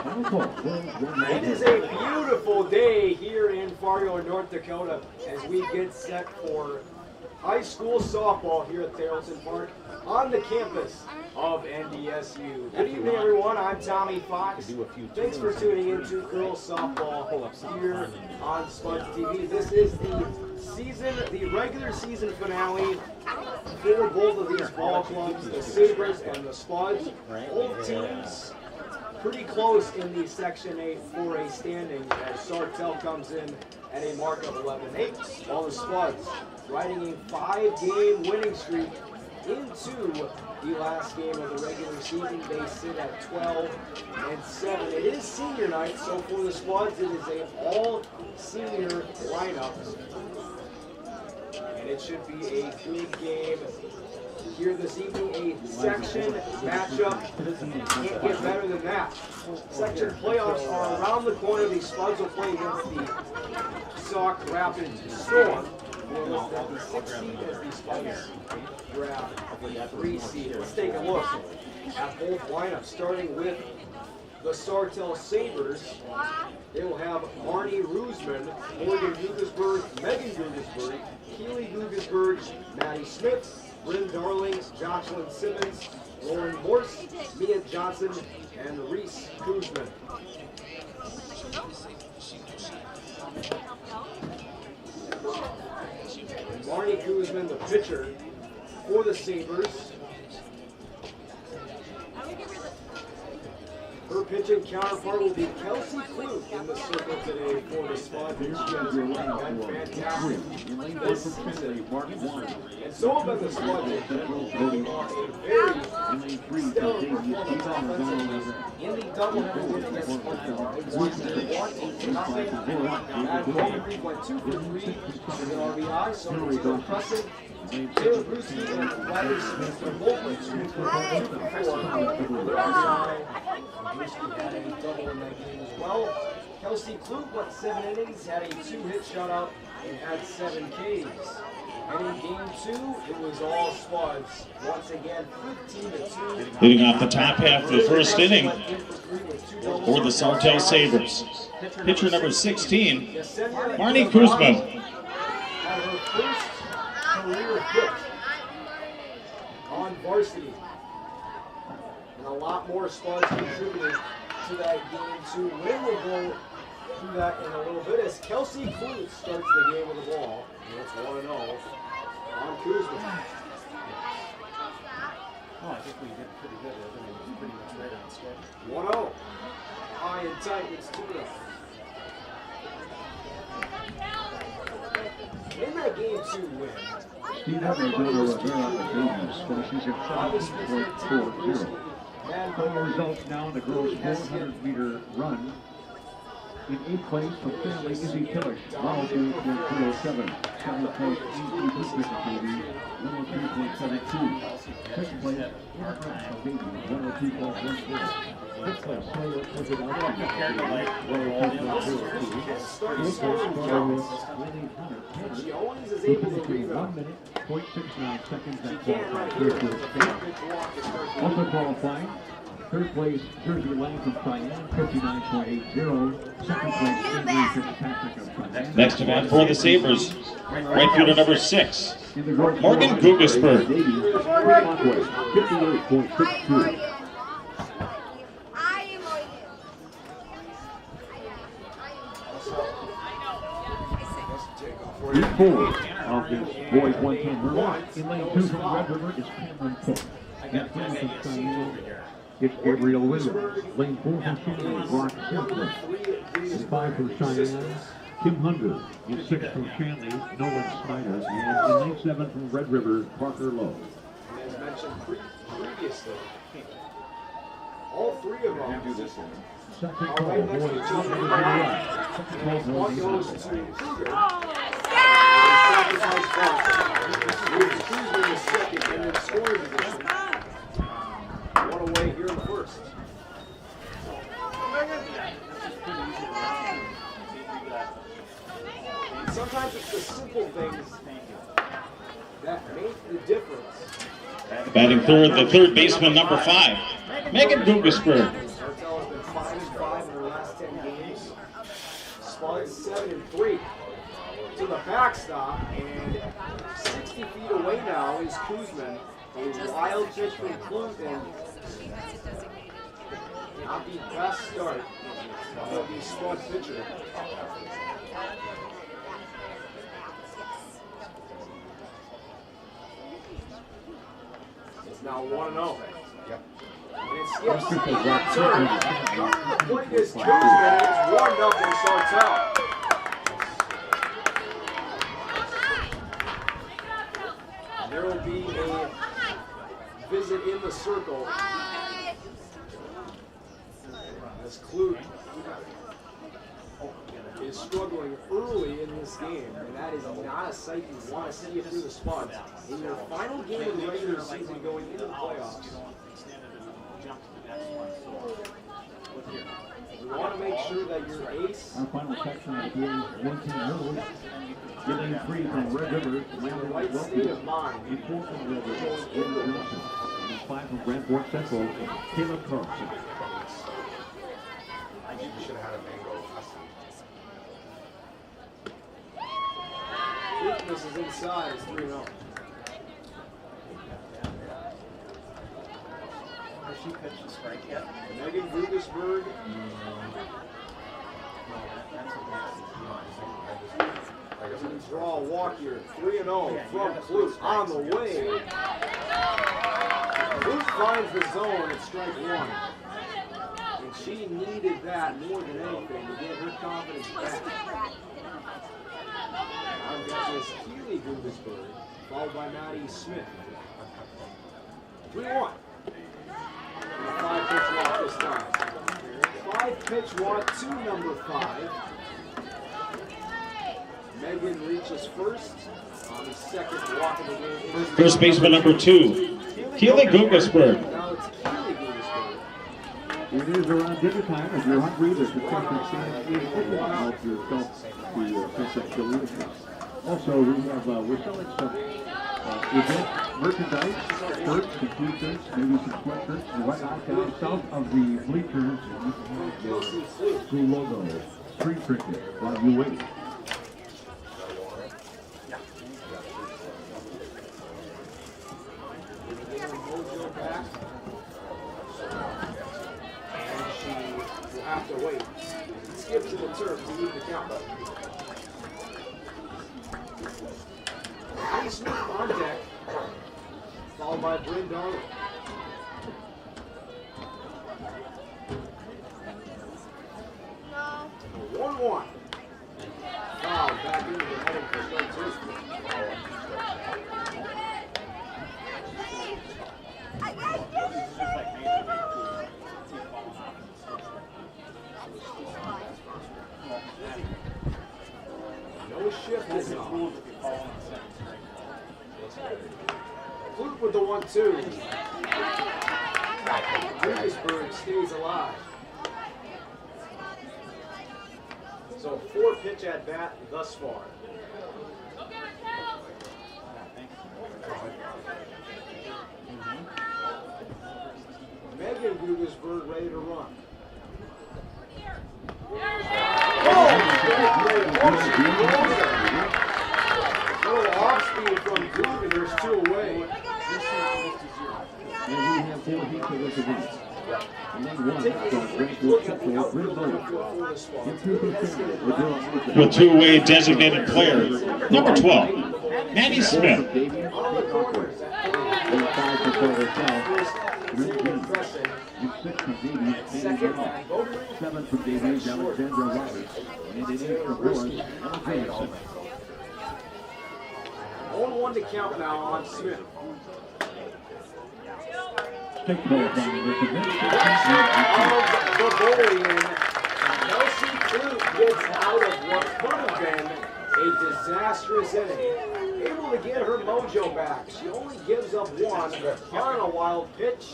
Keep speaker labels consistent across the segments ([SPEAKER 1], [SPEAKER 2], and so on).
[SPEAKER 1] It is a beautiful day here in Fargo, North Dakota, as we get set for high school softball here at Tharaldson Park on the campus of NDSU. Good evening, everyone. I'm Tommy Fox. Thanks for tuning in to girls softball here on Spuds TV. This is the regular season finale for both of these ball clubs, the Sabres and the Spuds. Both teams pretty close in the Section 8 4A standing as Sartell comes in at a mark of 11-8, while the Spuds riding a 5-game winning streak into the last game of the regular season. They sit at 12-7. It is senior night, so for the Spuds, it is an all-senior lineup, and it should be a good game here this evening. A section matchup can't get better than that. Section playoffs are around the corner. The Spuds will play against the Sauk Rapids Storm. We're listed at the 6th seed as the Spuds grab the 3 seed. Let's take a look at both lineups, starting with the Sartell Sabres. They will have Marnie Rusman, Morgan Guggesberg, Megan Guggesberg, Keely Guggesberg, Maddie Smith, Bryn Darling, Jocelyn Simmons, Lauren Morse, Mia Johnson, and Reese Kuzman. Marnie Kuzman, the pitcher for the Sabres. Her pitching counterpart will be Kelsey Klug in the circle today for the Spuds. She has been fantastic this season. And so have been the Spuds. They are a very stellar performance offensively in the doubleheader win against Sartell. They won 1-0. Matt Avery went 2 for 3 with an RBI, so it's impressive. Taylor Brewski and Riley Smith are both with 2 for 4 with an RBI. Brewski had a double in that game as well. Kelsey Klug went 7 innings, had a 2-hit shutout, and had 7 Ks. And in game 2, it was all Spuds. Once again, 15-2.
[SPEAKER 2] Leading off the top half of the first inning for the Sartell Sabres. Pitcher number 16, Marnie Kuzman.
[SPEAKER 1] Had her first career hit on varsity. And a lot more Spuds contributed to that game 2 win. We'll go through that in a little bit as Kelsey Klug starts the game with the ball. And it's 1-0 on Kuzman.
[SPEAKER 3] Oh, I think we did pretty good. I mean, pretty much right on schedule.
[SPEAKER 1] 1-0. High and tight, it's 2-0. In that game 2 win,
[SPEAKER 4] Steve Evans over a very opportunities, finishes in 5.40. Final results now in the girls' 400-meter run. In 8th place for family Izzy Killish, 102.307. 7th place, E.T. Mississippi, 103.72. 6th place, International Baby, 102.14. 5th place, Taylor President, 102.02. 4th place, Scarlett, Winnie Hunter,
[SPEAKER 1] she always is able to
[SPEAKER 4] finishing
[SPEAKER 1] rebound.
[SPEAKER 4] 1 minute, 0.69 seconds
[SPEAKER 1] She
[SPEAKER 4] at
[SPEAKER 1] can't right
[SPEAKER 4] qualifying.
[SPEAKER 1] here. It's a perfect walk to start the
[SPEAKER 4] Also
[SPEAKER 1] game.
[SPEAKER 4] qualifying, 3rd place, Jersey Lane from Cheyenne, 59.80. 2nd place, Avery Fitzpatrick of Cheyenne.
[SPEAKER 2] Next to bat for the Sabres, right fielder number 6,
[SPEAKER 4] In the girls'
[SPEAKER 2] Morgan
[SPEAKER 4] 400,
[SPEAKER 2] Guggesberg.
[SPEAKER 4] Davies, Conway, 58.62. Lead forward of this boys 110 hurdle. In lane 2 from Red River is Cameron Cook. In front from Cheyenne, it's Gabriel Williams. Lane 4 from Shannon, Brock Simpson. In 5 from Cheyenne, Kim Hunter. In 6 from Shanley, Nolan Snyder. And in lane 7 from Red River, Parker Lowe.
[SPEAKER 1] As mentioned previously, all 3 of them
[SPEAKER 4] Second
[SPEAKER 1] are
[SPEAKER 4] call,
[SPEAKER 1] right next
[SPEAKER 4] boys
[SPEAKER 1] to each other.
[SPEAKER 4] 101. Second call,
[SPEAKER 1] One
[SPEAKER 4] boys
[SPEAKER 1] goes to
[SPEAKER 4] 101.
[SPEAKER 1] Cougar. Sacrifice bunt. With Cougar in second and in scoring position. 1 away here in the first. Sometimes it's the simple things that make the difference.
[SPEAKER 2] Batting third, the third baseman number 5, Megan Guggesberg.
[SPEAKER 1] Sartell has been 5-5 Spuds, 7-3 to the backstop, and 60 feet away now is Kuzman. A wild pitch from Kuzman. Not the best start of the Spud pitcher. It's now 1-0.
[SPEAKER 3] Yep.
[SPEAKER 1] And it skips the turn. Coming to the plate is Kuzman. It's 1-0 Sartell. There will be a visit in the circle as Clute is struggling early in this game, and that is not a sight you want to see through the Spuds. In your final game of the regular season going into the playoffs, you want to make sure that your ace.
[SPEAKER 4] Our final section of the game is 1-10 early. Getting free from Red River,
[SPEAKER 1] The right state of mind.
[SPEAKER 4] Important Red River, Eddie Johnson. And 5 from Brantford Central, Caleb Carlson.
[SPEAKER 3] I think we should have had a mango custom.
[SPEAKER 1] This is inside, it's 3-0.
[SPEAKER 3] Has she pitched a strike yet?
[SPEAKER 1] Megan Rugesberg. Going to draw a walk here. 3-0 from Clute on the way. Clute finds the zone at strike one. And she needed that more than anything to get her confidence back. I've got this Keely Rugesberg, followed by Maddie Smith. 3-1. And a 5-pitch walk this time. 5-pitch walk to number 5. Megan reaches first on the second walk of the game.
[SPEAKER 2] First baseman number 2, Keely Gugelsberg.
[SPEAKER 1] Now it's Keely Gugelsberg.
[SPEAKER 4] It is around dinner time. If you're hungry, the concession stand is open to help yourself to set your leadership. Also, we're selling some event merchandise, shirts and t-shirts, maybe some sweatshirts. And right out down south of the bleachers, you can have your school logo, screen printed while you wait.
[SPEAKER 1] And she will have to wait. Skip to the turf to lead the count. Nice move on deck, followed by Bryn Darling. No. 1-1. Foul back into the heading for strike 2. No shift is on. Clute with the 1-2. Rugesberg stays alive. So 4-pitch at bat thus far. Megan Rugesberg ready to run. Little off speed from Clute, and there's 2 away.
[SPEAKER 4] And we have 4 hits of this event. And then 1 from
[SPEAKER 1] Look
[SPEAKER 4] Brantford
[SPEAKER 1] at the
[SPEAKER 4] Central,
[SPEAKER 1] outfield
[SPEAKER 4] Bryn
[SPEAKER 1] coming
[SPEAKER 4] Darling.
[SPEAKER 1] for the spot.
[SPEAKER 4] In 2-2
[SPEAKER 2] With two-way designated player, number 12, Maddie Smith.
[SPEAKER 1] On the corners.
[SPEAKER 4] And 5 for Florida South.
[SPEAKER 1] Second, impressive.
[SPEAKER 4] And 6 from Davies,
[SPEAKER 1] Second,
[SPEAKER 4] 7 from Davies, Alexandra Roberts. And an 8 from Boris, Ella Jameson.
[SPEAKER 1] 0-1 to count now on Smith.
[SPEAKER 4] Take ball from the
[SPEAKER 1] Of the goalie, and Kelsey Clute gets out of what could have been a disastrous inning. Able to get her mojo back. She only gives up 1 on a wild pitch.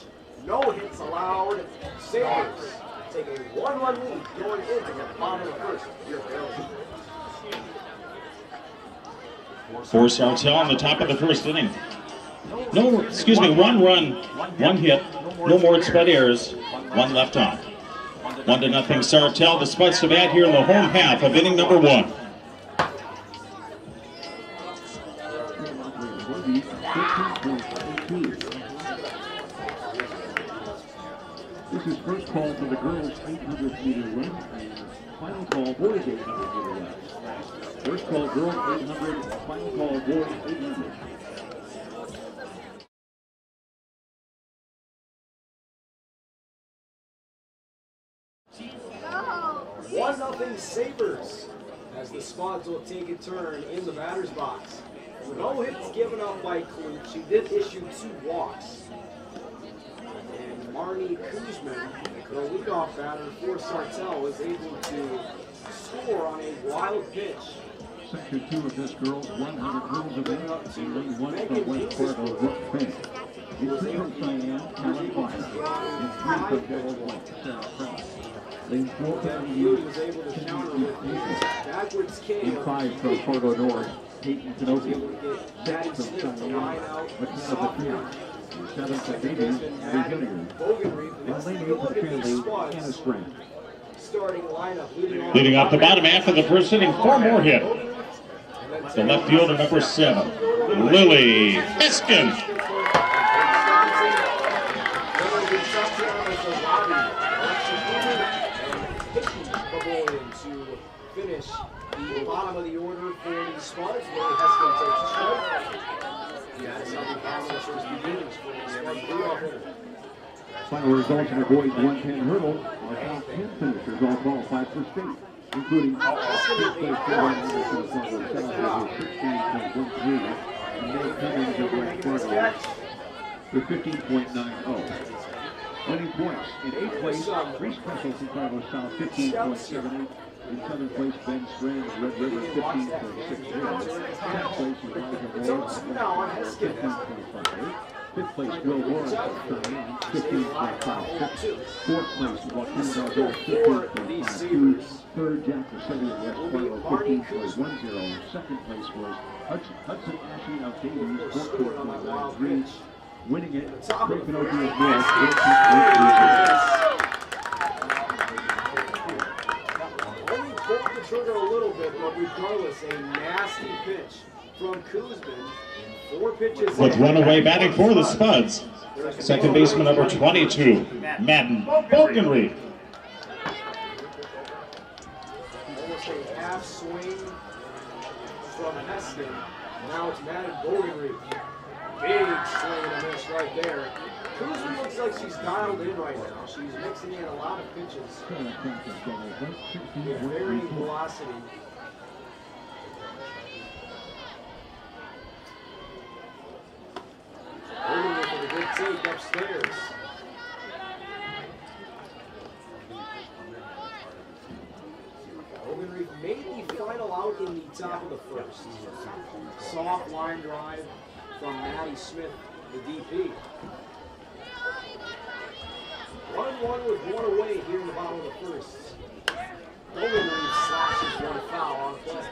[SPEAKER 1] No hits allowed. Sabres take a 1-1 lead going into the bottom of the first. Here
[SPEAKER 2] For Sartell on the top of the first inning. No, excuse me, 1 run, 1 hit, no more sped errors, 1 left on. 1-0 Sartell. The Spuds to bat here in the home half of inning number 1.
[SPEAKER 4] This is first call for the girls' 800-meter run and final call boys' 800-meter run. First call girls 800, final call boys 800.
[SPEAKER 1] No. 1-0 Sabres as the Spuds will take a turn in the batter's box. No hits given up by Klutch. He did issue 2 walks. And Marnie Kuzman, the leadoff batter for Sartell, was able to score on a wild pitch.
[SPEAKER 4] Section 2 of this girls' 100 hurdles event in lane 1 from west part of Brook Bay. In 3 from Cheyenne, California. In 3 from Devil White, Sarah Cross. Lane 4 from
[SPEAKER 1] Blue was able to counter with backwards kick.
[SPEAKER 4] In 5 from Fargo North, Peyton Kenobi. 6 from Cheyenne, McKenna Patriot. 7 from Davies, Abby Hilliard. In lane 8 from Cranley, Anna Strand.
[SPEAKER 1] Starting lineup
[SPEAKER 2] Leading off the bottom half of the first inning for Moorhead. The left fielder, number 7, Lily Hiskin.
[SPEAKER 1] To finish the bottom of the order for the Spuds, where Heskin takes a strike. That's how the bottom of the first begins for the Spuds leadoff hitter.
[SPEAKER 4] Final results in the boys' 110 hurdle. Our top 10 finishers all qualified for state, including fifth place Caroline Anderson of Fargo South with 16.13, and May Cummings of West Fargo with 15.90. Winning points in 8th place, Reese Cressel from Fargo South, 15.78. In 7th place, Ben Strand of Red River, 15.60. 10th place is Monica Moore from Fargo, 15.58. 5th place, Will Warren from Cheyenne, 15.56. 4th place, Joaquin Valdez, 15.52. 3rd, Jack Vasily of West Fargo, 15.10. 2nd place was Hudson Ashley of Davies, 14.93. Winning it, Craig Pinocchio of North, 15.30.
[SPEAKER 1] Only pulled the trigger a little bit, but regardless, a nasty pitch from Kuzman. 4 pitches.
[SPEAKER 2] With runaway batting for the Spuds. Second baseman number 22, Madden Bogenreef.
[SPEAKER 1] Almost a half swing from Heskin. Now it's Madden Bogenreef. Big swing and a miss right there. Kuzman looks like she's dialed in right now. She's mixing in a lot of pitches with varying velocity. Bogenreef with a good take upstairs. Bogenreef made the final out in the top of the first. Soft line drive from Maddie Smith, the DP. 1-1 with 1 away here in the bottom of the first. Bogenreef slashes one foul on play.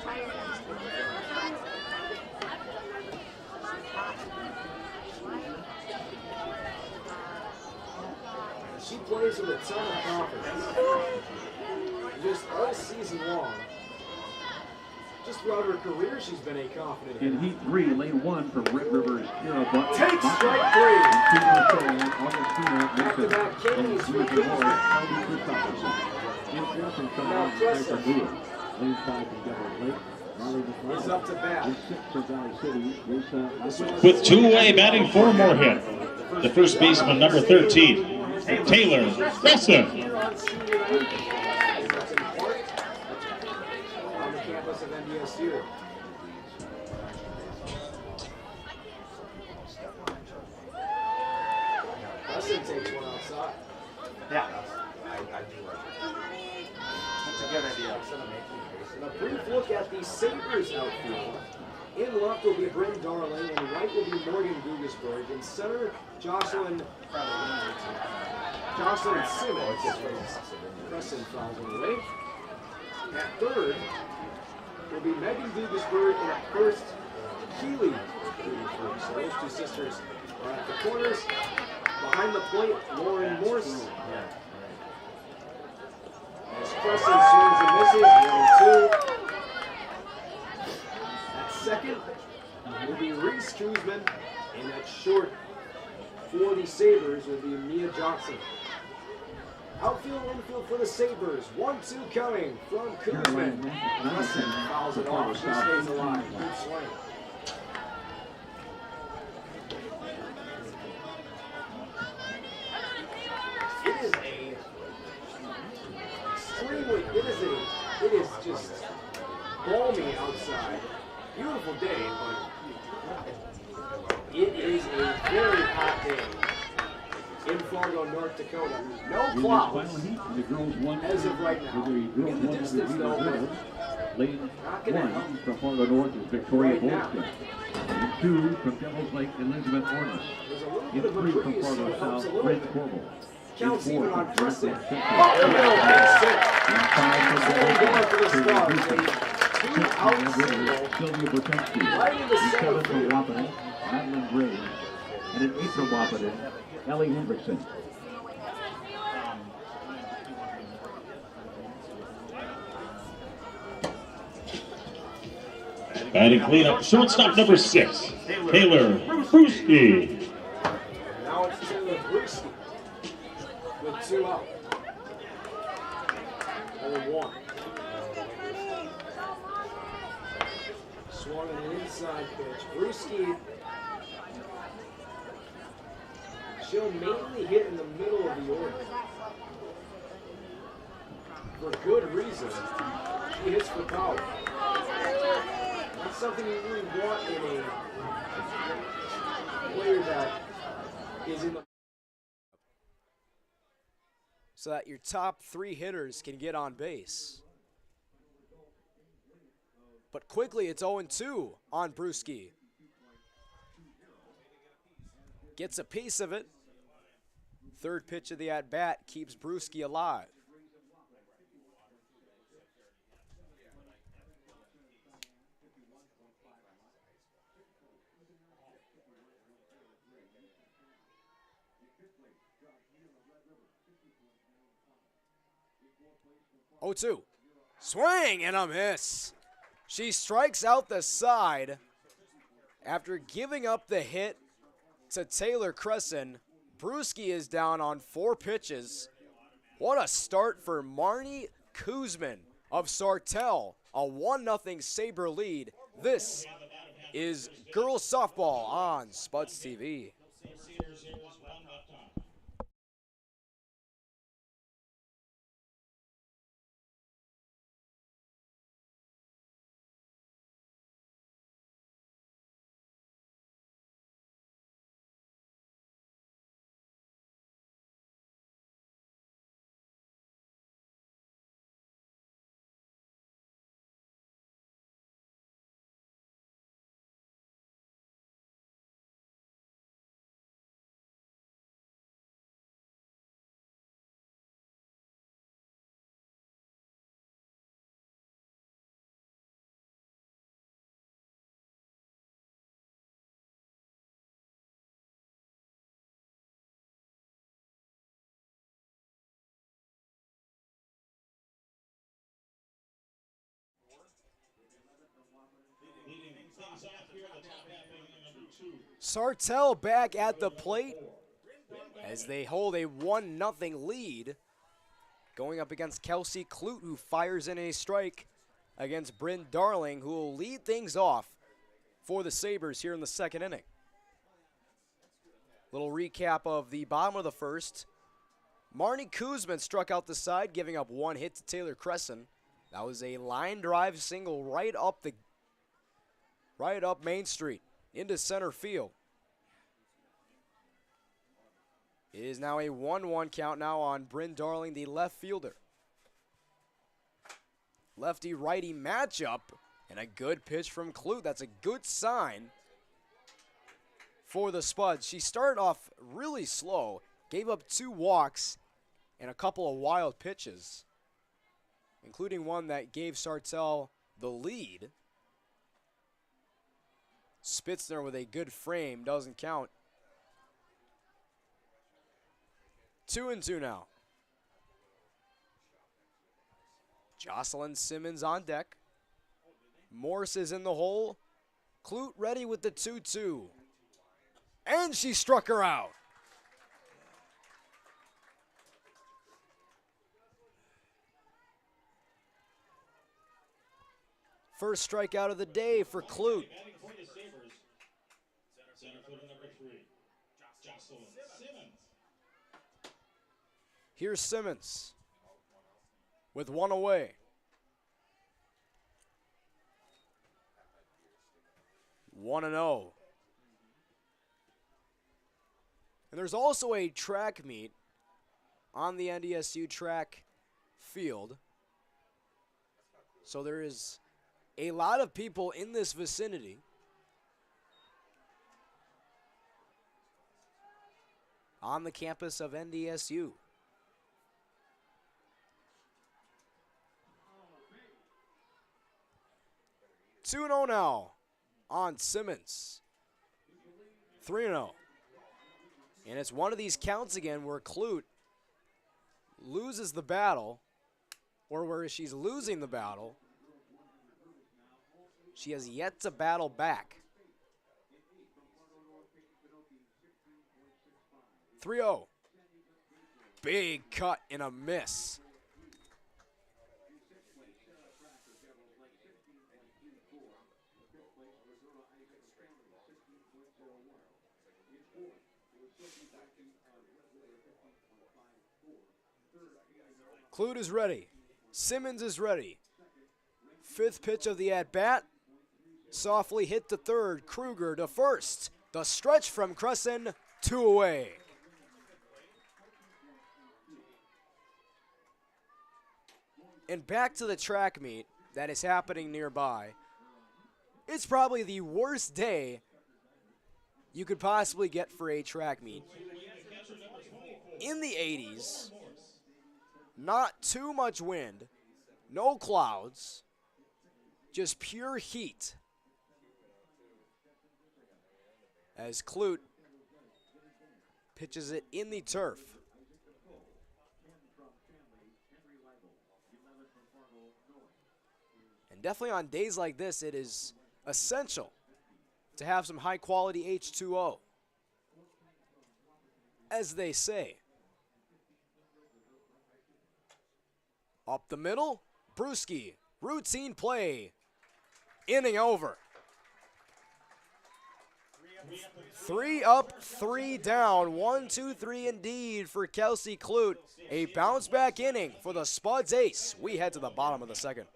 [SPEAKER 1] She plays with a ton of confidence. Just all season long. Just throughout her career, she's been a confident hitter.
[SPEAKER 4] In Heat 3, lane 1 from Red River's Kira Butler.
[SPEAKER 1] Takes strike 3.
[SPEAKER 4] Back-to-back
[SPEAKER 1] Kings for Kuzman.
[SPEAKER 4] In 4 from Cheyenne, Sniper Lewis. Lane 5 from Devil Lake.
[SPEAKER 1] He's up to bat.
[SPEAKER 4] In 6 from Valley City, Lisa.
[SPEAKER 2] With 2-away batting for Moorhead. The first baseman number 13, Taylor Besson.
[SPEAKER 1] On the campus of NDSU. Besson takes one outside.
[SPEAKER 3] Yeah. I do like it. That's a good idea.
[SPEAKER 1] And a brief look at the Sabres outfield. In left will be Bryn Darling, and right will be Morgan Gugesberg. In center, Jocelyn Simmons. Preston fouls him away. At third will be Megan Gugesberg, and at first, Keely Gugesberg. So those two sisters are at the corners. Behind the plate, Lauren Morse. Crescent swings and misses, 1-2. That second will be Reese Kuzman, and that short for the Sabres will be Mia Johnson. Outfield, infield for the Sabres. 1-2 coming from Kuzman. Crescent fouls it off. She stays alive. Good swing. It is extremely, it is just balmy outside. Beautiful day, but it is a very hot day in Fargo, North Dakota. No clouds as of right now. In the distance, though,
[SPEAKER 4] Lane
[SPEAKER 1] not gonna
[SPEAKER 4] 1
[SPEAKER 1] help
[SPEAKER 4] from Fargo North is Victoria
[SPEAKER 1] right now.
[SPEAKER 4] Bolston. And 2 from Devils Lake, Elizabeth Ornis.
[SPEAKER 1] There's a little
[SPEAKER 4] In
[SPEAKER 1] bit of a
[SPEAKER 4] 3 from
[SPEAKER 1] breeze, so
[SPEAKER 4] Fargo
[SPEAKER 1] it helps
[SPEAKER 4] South,
[SPEAKER 1] a little
[SPEAKER 4] Brent
[SPEAKER 1] bit.
[SPEAKER 4] Corbel.
[SPEAKER 1] Counts
[SPEAKER 4] In 4
[SPEAKER 1] even
[SPEAKER 4] from
[SPEAKER 1] on Crescent.
[SPEAKER 4] Franklin
[SPEAKER 1] Oh, the middle, big six.
[SPEAKER 4] In 5 from
[SPEAKER 1] Going for the Stars. A two-out single
[SPEAKER 4] Sylvia Bertensky.
[SPEAKER 1] right in the
[SPEAKER 4] In
[SPEAKER 1] center
[SPEAKER 4] 7 from
[SPEAKER 1] field.
[SPEAKER 4] Wapiti, Madeline Gray. And in 8 from Wapiti, Ellie Hendrickson.
[SPEAKER 2] Batting cleanup, shortstop number 6, Taylor Brewski.
[SPEAKER 1] Now it's Taylor Brewski with 2 out. 0-1. Swung an inside pitch. Brewski, she'll mainly hit in the middle of the order. For good reason. She hits for power. That's something you really want in a player that is in the... So that your top 3 hitters can get on base. But quickly, it's 0-2 on Brewski. Gets a piece of it. Third pitch of the at-bat keeps Brewski alive. Oh, 2. Swing and a miss. She strikes out the side after giving up the hit to Taylor Crescent. Brewski is down on 4 pitches. What a start for Marnie Kuzman of Sartell. A 1-0 Sabre lead. This is girls softball on Spuds TV. Sartell back at the plate as they hold a 1-0 lead. Going up against Kelsey Clute, who fires in a strike against Bryn Darling, who will lead things off for the Sabres here in the second inning. Little recap of the bottom of the first. Marnie Kuzman struck out the side, giving up 1 hit to Taylor Crescent. That was a line drive single right up Main Street into center field. It is now a 1-1 count now on Bryn Darling, the left fielder. Lefty-righty matchup, and a good pitch from Clute. That's a good sign for the Spuds. She started off really slow, gave up 2 walks and a couple of wild pitches, including one that gave Sartell the lead. Spitzner with a good frame, doesn't count. 2-2 now.
[SPEAKER 5] Jocelyn Simmons on deck. Morse is in the hole. Clute ready with the 2-2. And she struck her out. First strikeout of the day for Clute.
[SPEAKER 2] Batting for the Sabres. Center fielder number 3, Jocelyn Simmons.
[SPEAKER 5] Here's Simmons with one away. 1-0. And there's also a track meet on the NDSU track field. So there is a lot of people in this vicinity. On the campus of NDSU. Two 2-0 now on Simmons. 3-0. And it's one of these counts again where Clute loses the battle, or where she's losing the battle. She has yet to battle back. 3-0. Big cut and a miss. Clute is ready. Simmons is ready. Fifth pitch of the at-bat. Softly hit to third. Kruger to first. The stretch from Crescent, 2 away. And back to the track meet that is happening nearby. It's probably the worst day you could possibly get for a track meet. In the 80s, not too much wind, no clouds, just pure heat. As Clute pitches it in the turf. And definitely on days like this, it is essential to have some high-quality H2O. As they say. Up the middle, Brewski, routine play. Inning over. 3 up, 3 down. 1, 2, 3 indeed for Kelsey Clute. A bounce back inning for the Spuds ace. We head to the bottom of the second.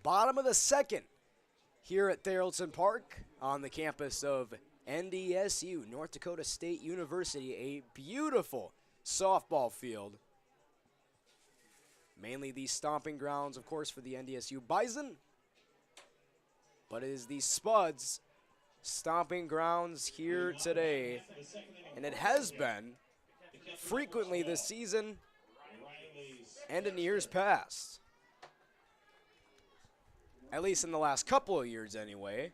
[SPEAKER 5] Bottom of the second here at Tharaldson Park on the campus of NDSU, North Dakota State University. A beautiful softball field. Mainly the stomping grounds, of course, for the NDSU Bison. But it is the Spuds stomping grounds here today. And it has been frequently this season and in years past. At least in the last couple of years anyway,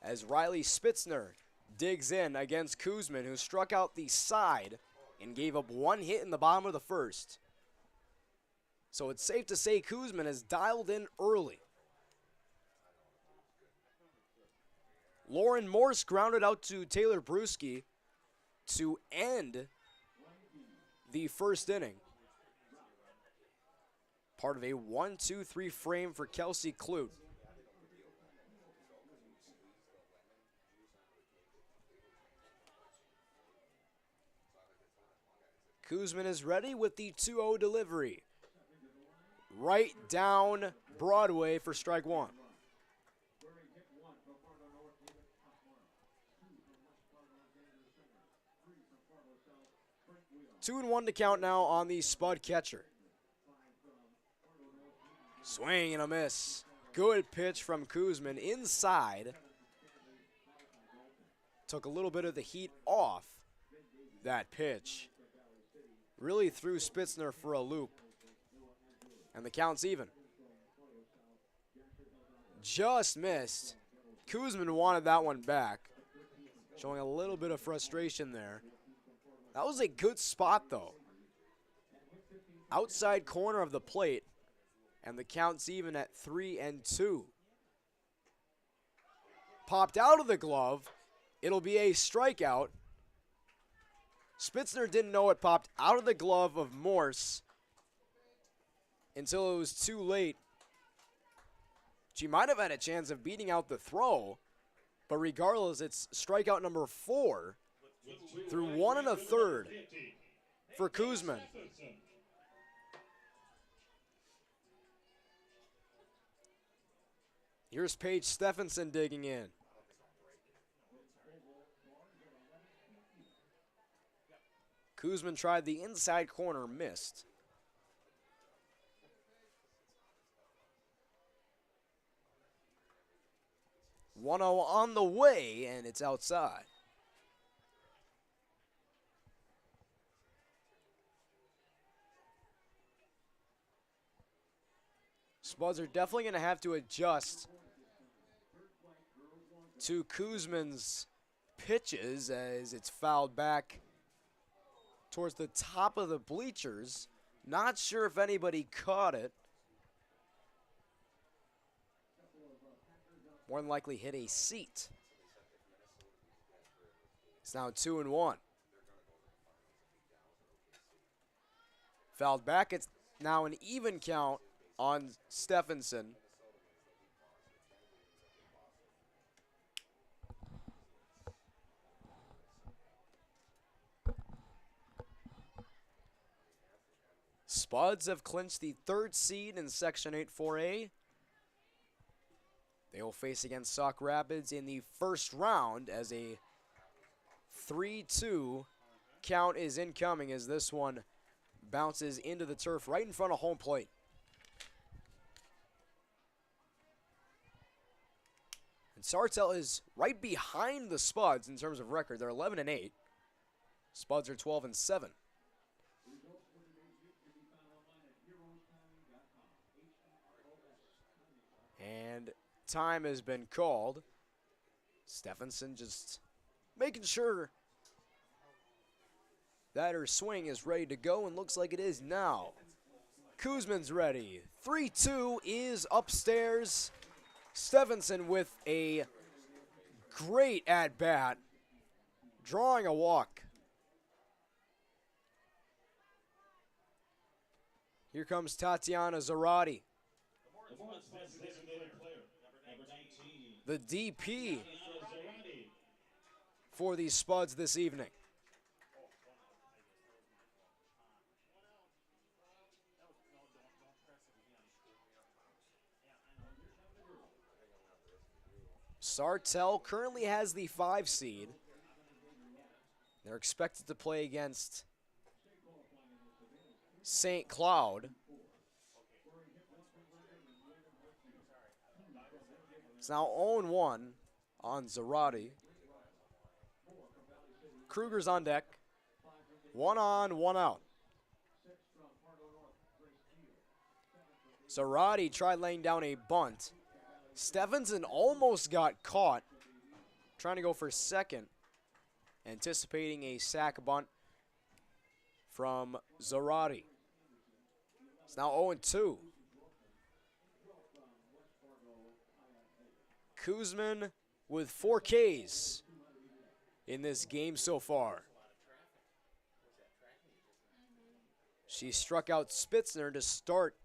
[SPEAKER 5] as Riley Spitzner digs in against Kuzman, who struck out the side and gave up 1 hit in the bottom of the first. So it's safe to say Kuzman has dialed in early. Lauren Morse grounded out to Taylor Brewski to end the first inning. Part of a 1-2-3 frame for Kelsey Clute. Kuzman is ready with the 2-0 delivery. Right down Broadway for strike one. 2-1 to count now on the Spud catcher. Swing and a miss. Good pitch from Kuzman inside. Took a little bit of the heat off that pitch. Really threw Spitzner for a loop. And the count's even. Just missed. Kuzman wanted that one back. Showing a little bit of frustration there. That was a good spot, though. Outside corner of the plate. And the count's even at 3-2. Popped out of the glove. It'll be a strikeout. Spitzner didn't know it popped out of the glove of Morse until it was too late. She might have had a chance of beating out the throw, but regardless, it's strikeout number 4 through 1 1/3 for Kuzman. Here's Paige Stephenson digging in. Kuzman tried the inside corner, missed. 1-0 on the way, and it's outside. Spuds are definitely going to have to adjust to Kuzman's pitches as it's fouled back towards the top of the bleachers. Not sure if anybody caught it. More than likely hit a seat. It's now 2-1. Fouled back. It's now an even count on Stephenson. Spuds have clinched the 3rd seed in Section 8 4A. They will face against Sauk Rapids in the first round as a 3-2 count is incoming as this one bounces into the turf right in front of home plate. And Sartell is right behind the Spuds in terms of record. They're 11-8. Spuds are 12-7. And time has been called. Stephenson just making sure that her swing is ready to go, and looks like it is now. Kuzman's ready. 3-2 is upstairs. Stephenson with a great at-bat, drawing a walk. Here comes Tatiana Zarate, the DP for these Spuds this evening. Sartell currently has the 5 seed. They're expected to play against St. Cloud. It's now 0-1 on Zarate. Kruger's on deck. 1 on, 1 out. Zarate tried laying down a bunt. Stephenson almost got caught trying to go for second, anticipating a sac bunt from Zarate. It's now 0-2. Kuzman with 4 Ks in this game so far. She struck out Spitzner to start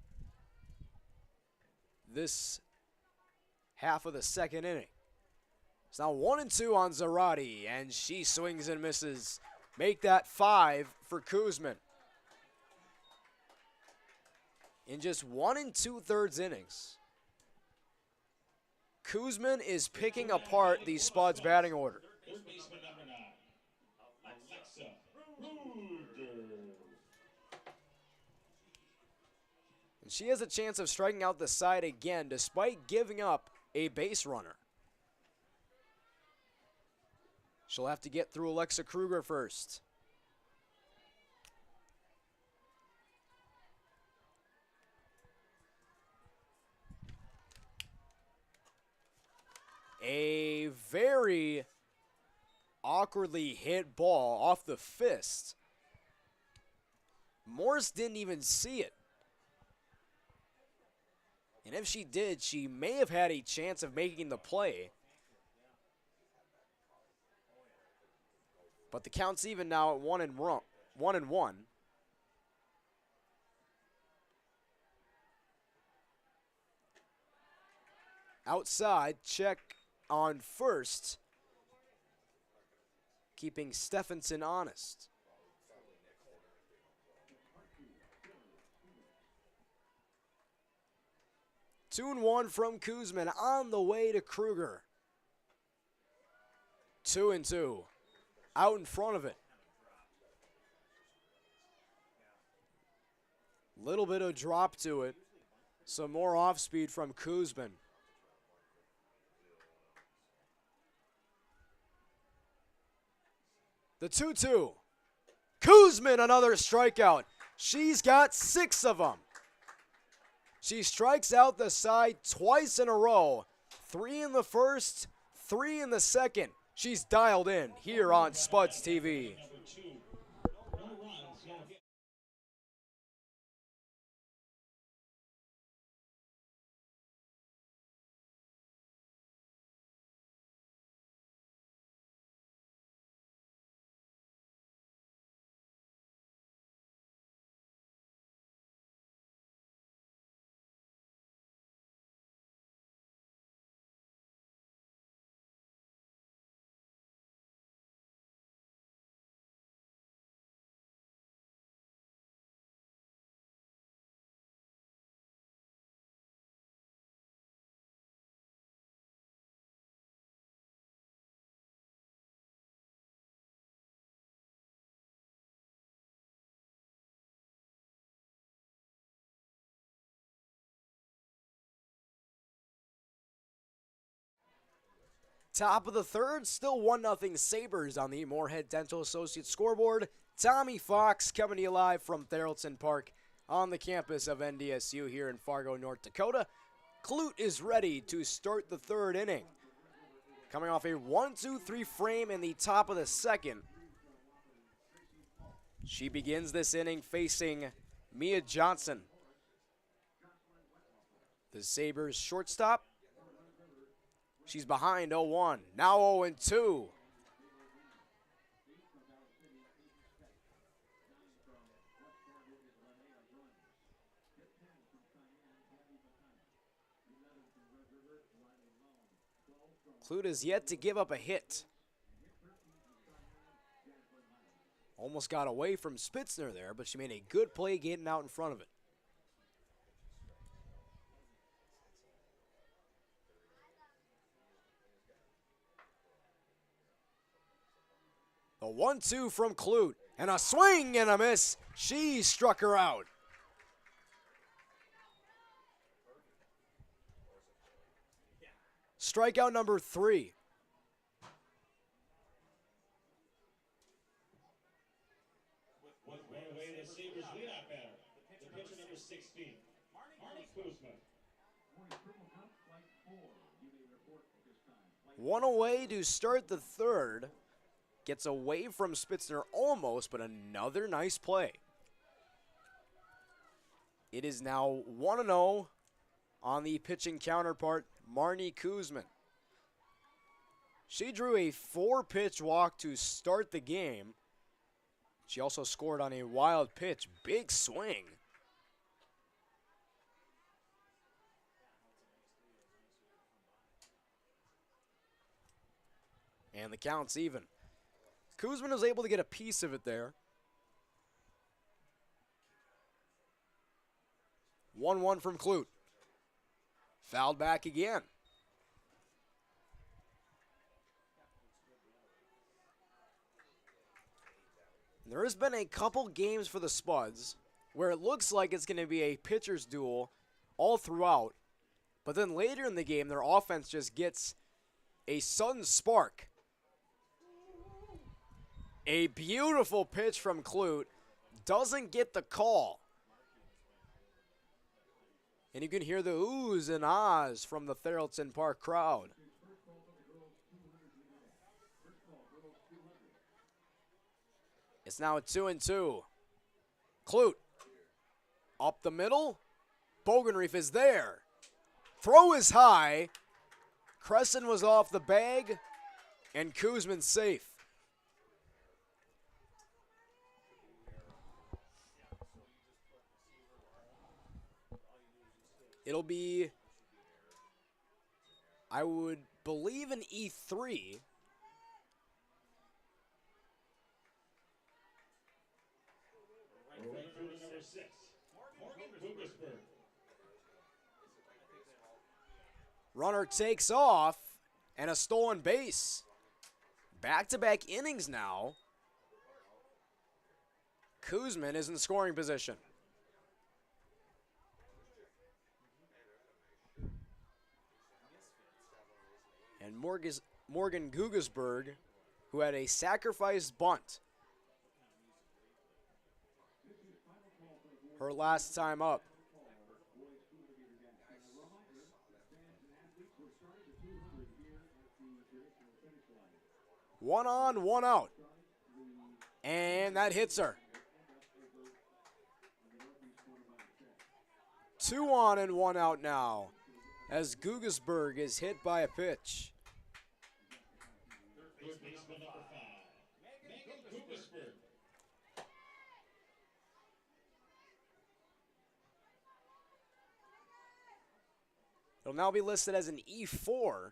[SPEAKER 5] this half of the second inning. It's now 1-2 on Zarate, and she swings and misses. Make that 5 for Kuzman. In just 1 2/3 innings, Kuzman is picking apart the Spuds batting order.
[SPEAKER 2] Third baseman number 9, Alexa Ruger.
[SPEAKER 5] And she has a chance of striking out the side again despite giving up a base runner. She'll have to get through Alexa Kruger first. A very awkwardly hit ball off the fist. Morse didn't even see it. And if she did, she may have had a chance of making the play. But the count's even now at 1-1. Outside, check on first, keeping Stephenson honest. Two and one from Kuzman on the way to Kruger. 2-2. Out in front of it. Little bit of drop to it. Some more off speed from Kuzman. The 2-2. Kuzman, another strikeout. She's got 6 of them. She strikes out the side twice in a row. 3 in the first, 3 in the second. She's dialed in here on Spuds TV. Top of the third, still 1-0 Sabres on the Moorhead Dental Associates scoreboard. Tommy Fox coming to you live from Theralton Park on the campus of NDSU here in Fargo, North Dakota. Clute is ready to start the third inning. Coming off a 1-2-3 frame in the top of the second. She begins this inning facing Mia Johnson. The Sabres shortstop. She's behind 0-1. Now 0-2. Clute has yet to give up a hit. Almost got away from Spitzner there, but she made a good play getting out in front of it. The 1-2 from Clute, and a swing and a miss. She struck her out. Strikeout number 3.
[SPEAKER 2] One away, the Sabres lead off batter. The pitcher number 16, Marnie Kuzma.
[SPEAKER 5] One away to start the third. Gets away from Spitzner almost, but another nice play. It is now 1-0 on the pitching counterpart, Marnie Kuzman. She drew a 4-pitch walk to start the game. She also scored on a wild pitch. Big swing. And the count's even. Kuzman was able to get a piece of it there. 1-1 from Clute. Fouled back again. There has been a couple games for the Spuds where it looks like it's going to be a pitcher's duel all throughout, but then later in the game, their offense just gets a sudden spark. A beautiful pitch from Clute, doesn't get the call. And you can hear the oohs and ahs from the Theraldson Park crowd. It's now a 2-2. Clute up the middle. Bogenreef is there. Throw is high. Crescent was off the bag, and Kuzman safe. It'll be, I would believe, an E3. Runner takes off, and a stolen base. Back-to-back innings now. Kuzman is in scoring position. And Morgan Gugesberg, who had a sacrifice bunt her last time up. One on, one out. And that hits her. 2 on and 1 out now, as Gugesberg is hit by a pitch. It'll now be listed as an E4.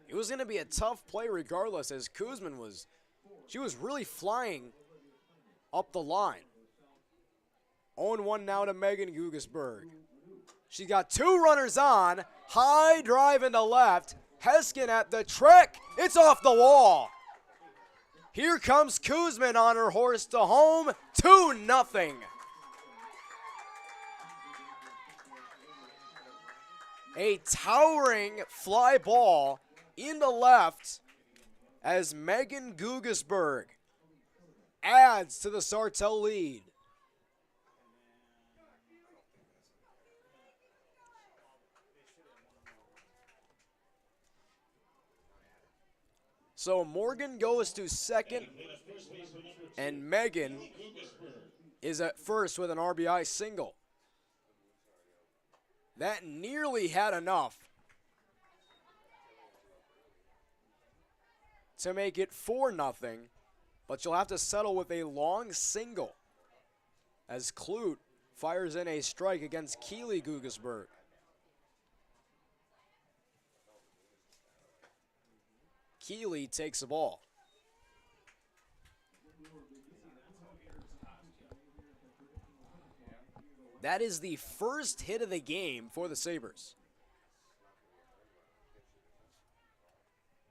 [SPEAKER 5] It was going to be a tough play regardless, as Kuzman she was really flying up the line. 0-1 now to Megan Gugesberg. She got 2 runners on. High drive into left. Heskin at the trick. It's off the wall. Here comes Kuzman on her horse to home. 2-0. A towering fly ball into left as Megan Gugesberg adds to the Sartell lead. So Morgan goes to second, and Megan is at first with an RBI single. That nearly had enough to make it 4-0, but you'll have to settle with a long single as Clute fires in a strike against Keeley Gugesberg. Keeley takes the ball. That is the first hit of the game for the Sabres.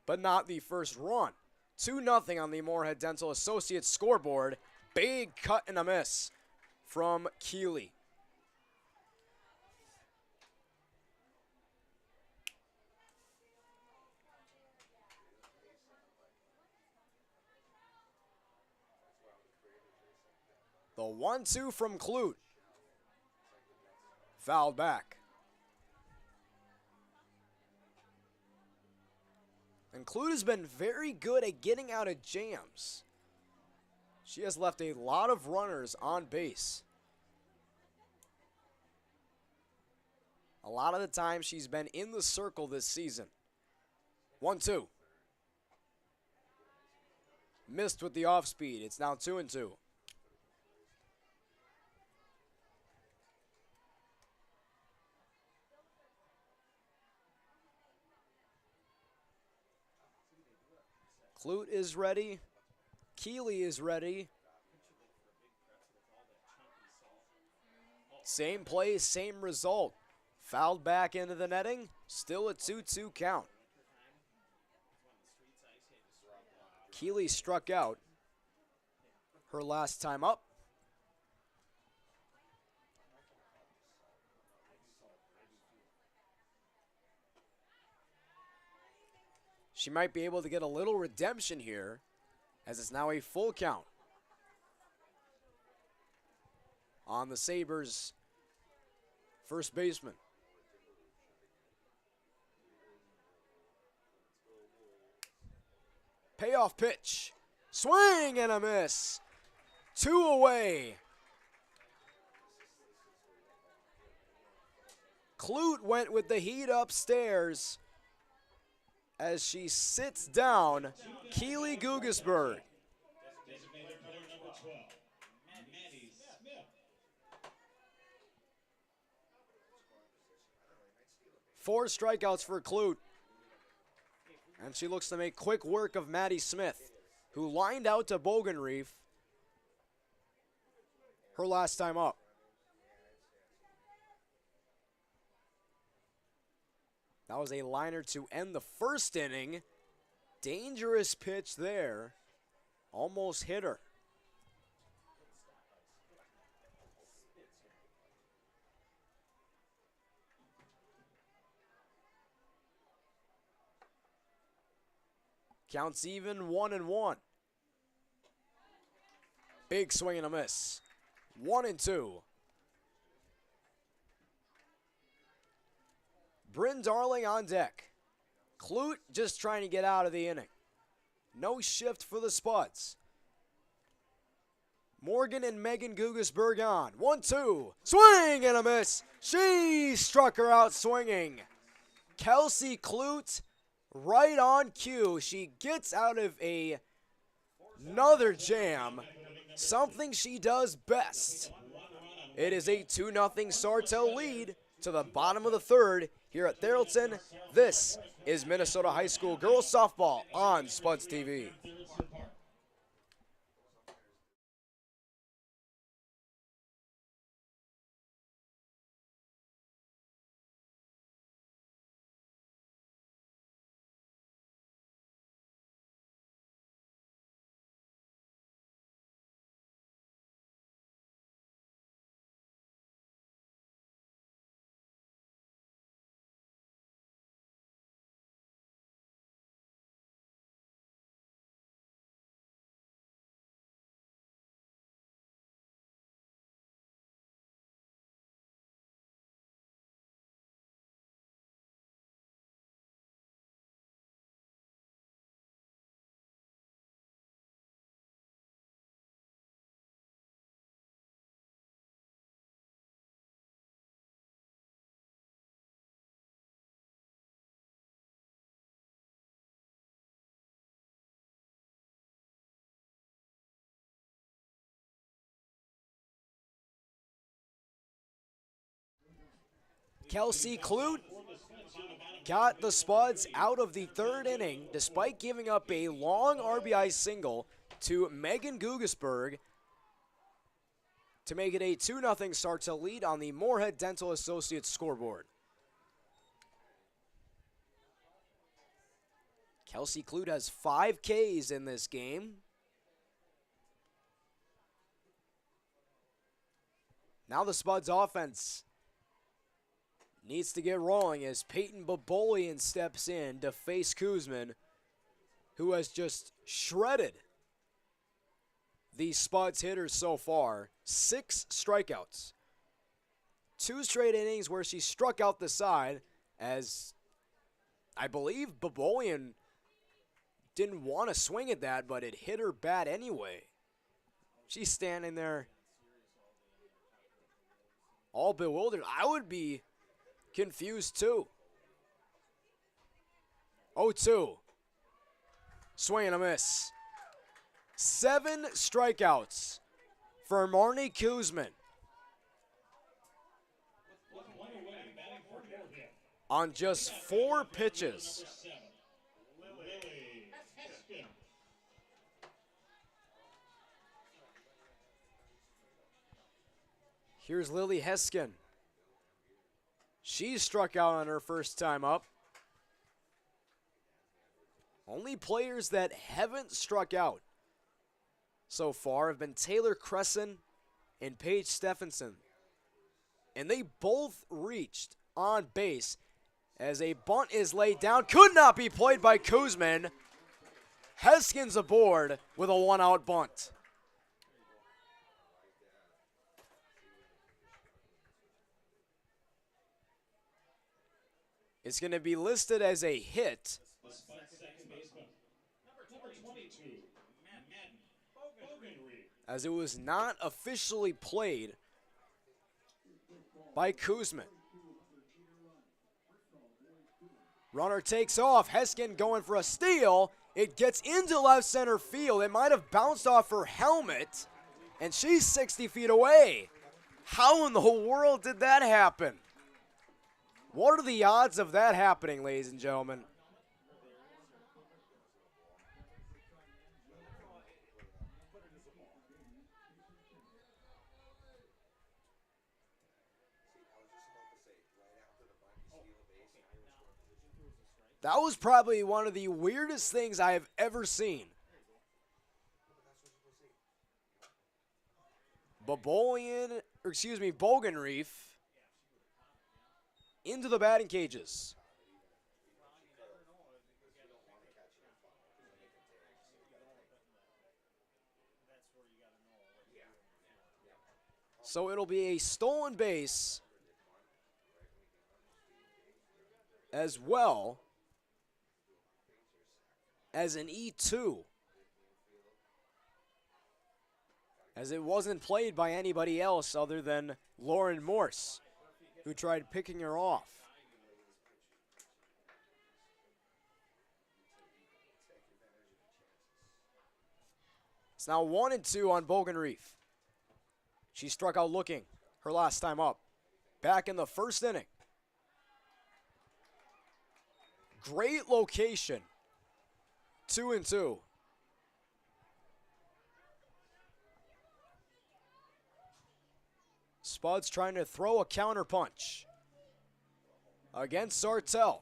[SPEAKER 5] But not the first run. 2-0 on the Moorhead Dental Associates scoreboard. Big cut and a miss from Keeley. The 1-2 from Clute. Fouled back. And Clute has been very good at getting out of jams. She has left a lot of runners on base. A lot of the time she's been in the circle this season. 1-2. Missed with the off speed. It's now 2-2. Clute is ready. Keeley is ready. Same play, same result. Fouled back into the netting. Still a 2-2 count. Keeley struck out her last time up. She might be able to get a little redemption here, as it's now a full count on the Sabres' first baseman. Payoff pitch. Swing and a miss. 2 away. Clute went with the heat upstairs as she sits down Keeley Gugesberg.
[SPEAKER 2] Designated player number 12, Maddie Smith.
[SPEAKER 5] 4 strikeouts for Clute. And she looks to make quick work of Maddie Smith, who lined out to Bogenreef her last time up. That was a liner to end the first inning. Dangerous pitch there. Almost hit her. Counts even, 1-1. Big swing and a miss. 1-2. Bryn Darling on deck. Clute just trying to get out of the inning. No shift for the Spuds. Morgan and Megan Gugesberg on. 1-2. Swing and a miss. She struck her out swinging. Kelsey Clute right on cue. She gets out of another jam. Something she does best. It is a 2-0 Sartell lead to the bottom of the third here at Theraldson. This is Minnesota High School Girls Softball on Spuds TV. Kelsey Clute got the Spuds out of the third inning despite giving up a long RBI single to Megan Gugesberg to make it a 2-0 Sartell lead on the Moorhead Dental Associates scoreboard. Kelsey Clute has 5 Ks in this game. Now the Spuds offense needs to get rolling as Peyton Babolian steps in to face Kuzman, who has just shredded the Spuds hitters so far. 6 strikeouts. 2 straight innings where she struck out the side, as I believe Babolian didn't want to swing at that, but it hit her bad anyway. She's standing there all bewildered. I would be confused too. 0-2. Swing and a miss. 7 strikeouts for Marnie Kuzman on just 4 pitches. Here's Lily Heskin. She struck out on her first time up. Only players that haven't struck out so far have been Taylor Crescent and Paige Stephenson. And they both reached on base as a bunt is laid down. Could not be played by Kuzman. Heskin's aboard with a 1-out bunt. It's going to be listed as a hit. As it was not officially played by Kuzman. Runner takes off. Heskin going for a steal. It gets into left center field. It might have bounced off her helmet, and she's 60 feet away. How in the world did that happen? What are the odds of that happening, ladies and gentlemen? That was probably one of the weirdest things I have ever seen. Bogenreef into the batting cages. So it'll be a stolen base as well as an E2, as it wasn't played by anybody else other than Lauren Morse, who tried picking her off. It's now 1-2 on Bogenreef. She struck out looking her last time up, back in the first inning. Great location. 2-2. Spuds trying to throw a counter punch against Sartell.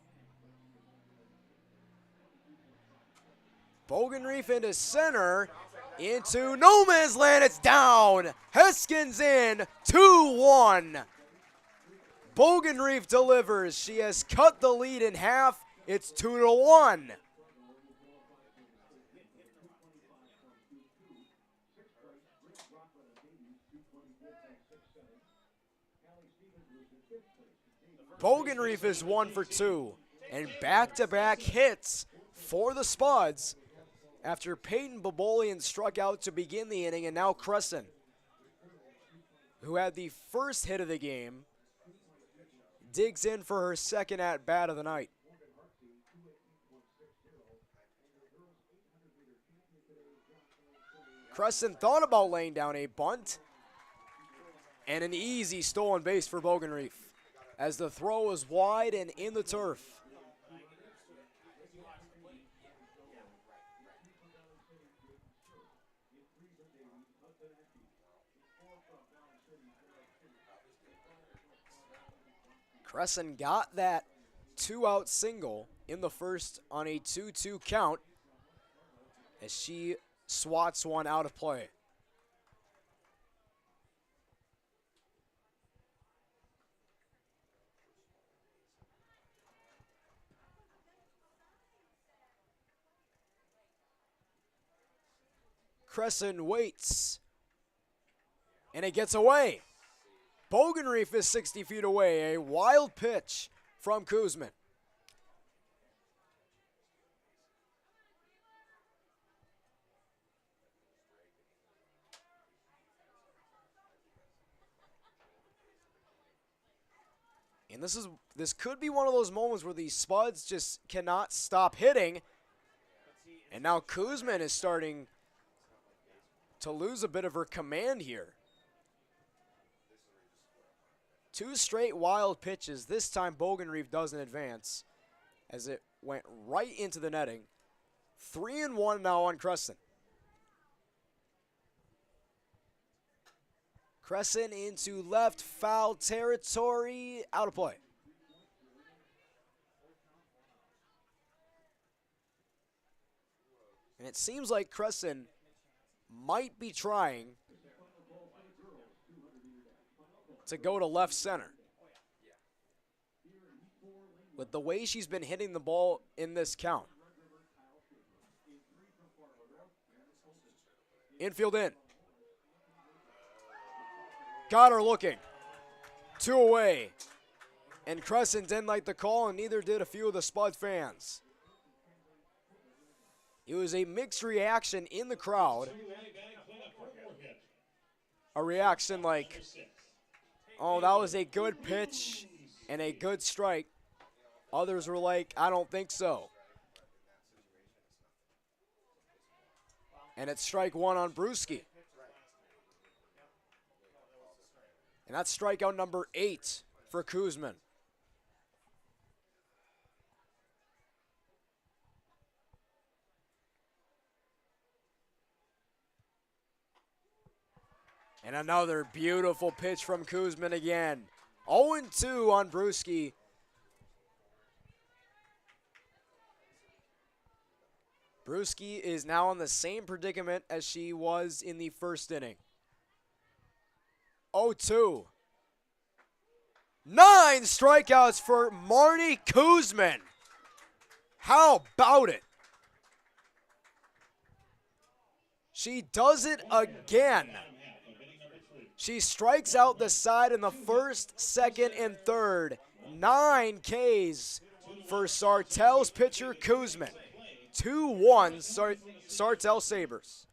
[SPEAKER 5] Bogenreef into center, into no man's land. It's down. Heskin's in. 2-1. Bogenreef delivers. She has cut the lead in half. It's 2-1. Bogenreef is 1 for 2, and back-to-back hits for the Spuds after Peyton Babolian struck out to begin the inning, and now Crescent, who had the first hit of the game, digs in for her second at-bat of the night. Crescent thought about laying down a bunt, and an easy stolen base for Bogenreef, as the throw was wide and in the turf. Crescent got that 2-out single in the first on a 2-2 count as she swats one out of play. Crescent waits, and it gets away. Bogenreef is 60 feet away. A wild pitch from Kuzman. And this could be one of those moments where the Spuds just cannot stop hitting. And now Kuzman is starting to lose a bit of her command here. 2 straight wild pitches. This time Bogenreef doesn't advance as it went right into the netting. 3-1 now on Crescent. Crescent into left foul territory. Out of play. And it seems like Crescent might be trying to go to left center. With the way she's been hitting the ball in this count. Infield in. Got her looking. 2 away. And Crescent didn't like the call, and neither did a few of the Spud fans. It was a mixed reaction in the crowd. A reaction like, oh, that was a good pitch and a good strike. Others were like, I don't think so. And it's strike 1 on Brewski. And that's strikeout number 8 for Kuzman. And another beautiful pitch from Kuzman again. 0-2 on Brewski. Brewski is now in the same predicament as she was in the first inning. 0-2. 9 strikeouts for Marnie Kuzman. How about it? She does it again. She strikes out the side in the first, second, and third. 9 Ks for Sartell's pitcher Kuzman. 2-1 Sartell Sabres.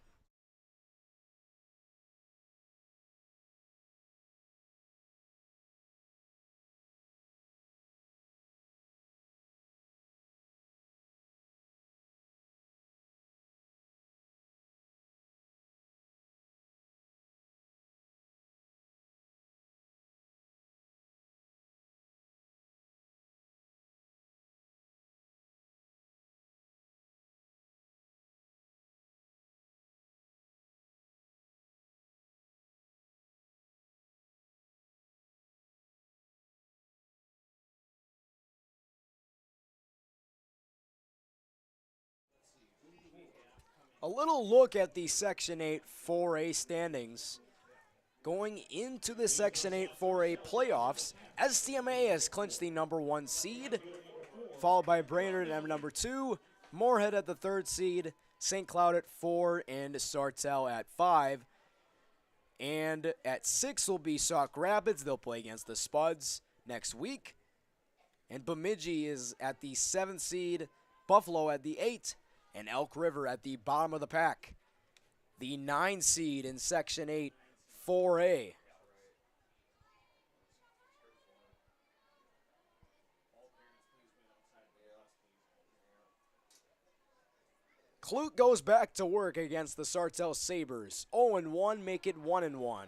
[SPEAKER 5] A little look at the Section 8 4A standings. Going into the Section 8 4A playoffs, STMA has clinched the number 1 seed, followed by Brainerd at number 2, Moorhead at the 3rd seed, St. Cloud at 4, and Sartell at 5. And at 6 will be Sauk Rapids. They'll play against the Spuds next week. And Bemidji is at the 7th seed, Buffalo at the 8th, and Elk River at the bottom of the pack. The 9 seed in Section 8 4A. Clute goes back to work against the Sartell Sabres. 0-1, make it 1-1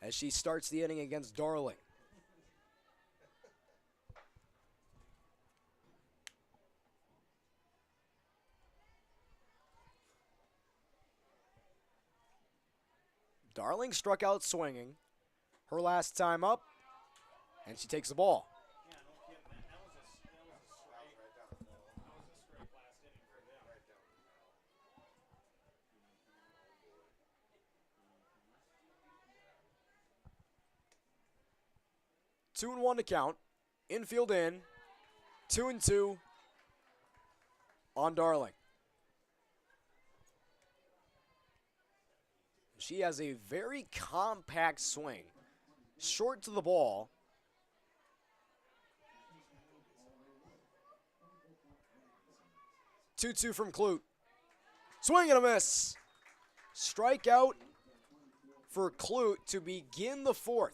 [SPEAKER 5] as she starts the inning against Darling. Darling struck out swinging her last time up, and she takes the ball. Two and 1 to count. Infield in. 2-2 on Darling. She has a very compact swing. Short to the ball. Two from Clute. Swing and a miss. Strikeout for Clute to begin the 4th.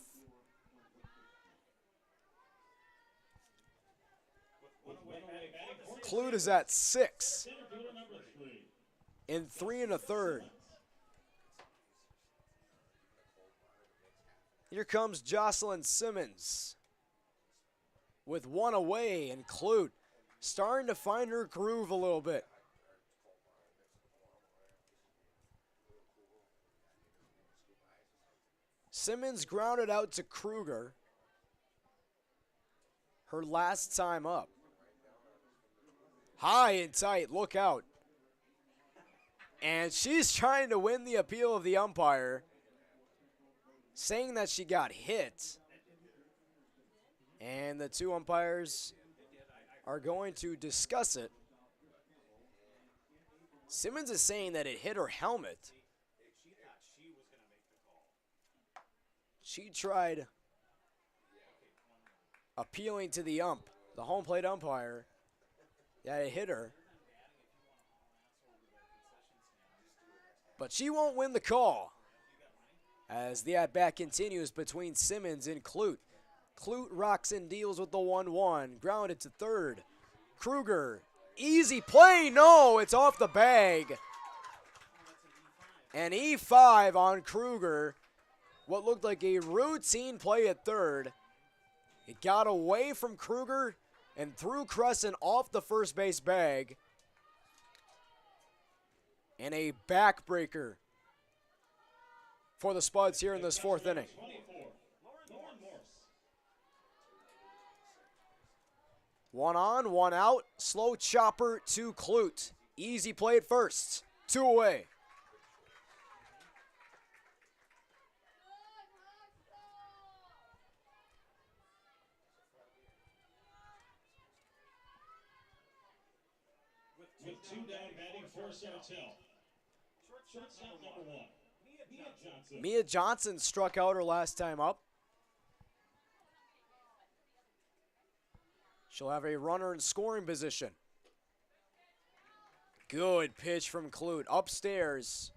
[SPEAKER 5] Clute is at 6 in 3 1/3. Here comes Jocelyn Simmons with one away, and Clute starting to find her groove a little bit. Simmons grounded out to Kruger her last time up. High and tight, look out. And she's trying to win the appeal of the umpire, saying that she got hit. And the two umpires are going to discuss it. Simmons is saying that it hit her helmet. She tried appealing to the home plate umpire, that it hit her. But she won't win the call as the at-bat continues between Simmons and Clute. Clute rocks and deals with the 1-1, grounded to third. Kruger, easy play, no, it's off the bag. An E5 on Kruger. What looked like a routine play at third. It got away from Kruger and threw Crescent off the first base bag. And a backbreaker for the Spuds here in this fourth inning. One on, one out. Slow chopper to Clute. Easy play at first. 2 away.
[SPEAKER 2] With 2 down, batting for Sartell. Shortstop number 1, Mia Johnson.
[SPEAKER 5] Mia Johnson struck out her last time up. She'll have a runner in scoring position. Good pitch from Clute. Upstairs.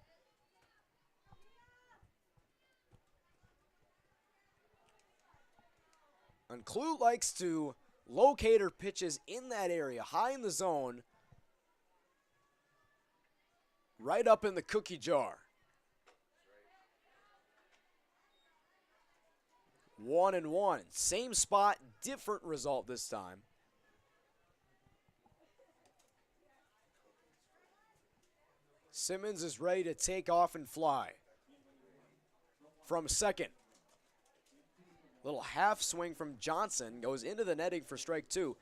[SPEAKER 5] And Clute likes to locate her pitches in that area, high in the zone, right up in the cookie jar. 1-1. Same spot, different result this time. Simmons is ready to take off and fly. From second. Little half swing from Johnson goes into the netting for strike 2.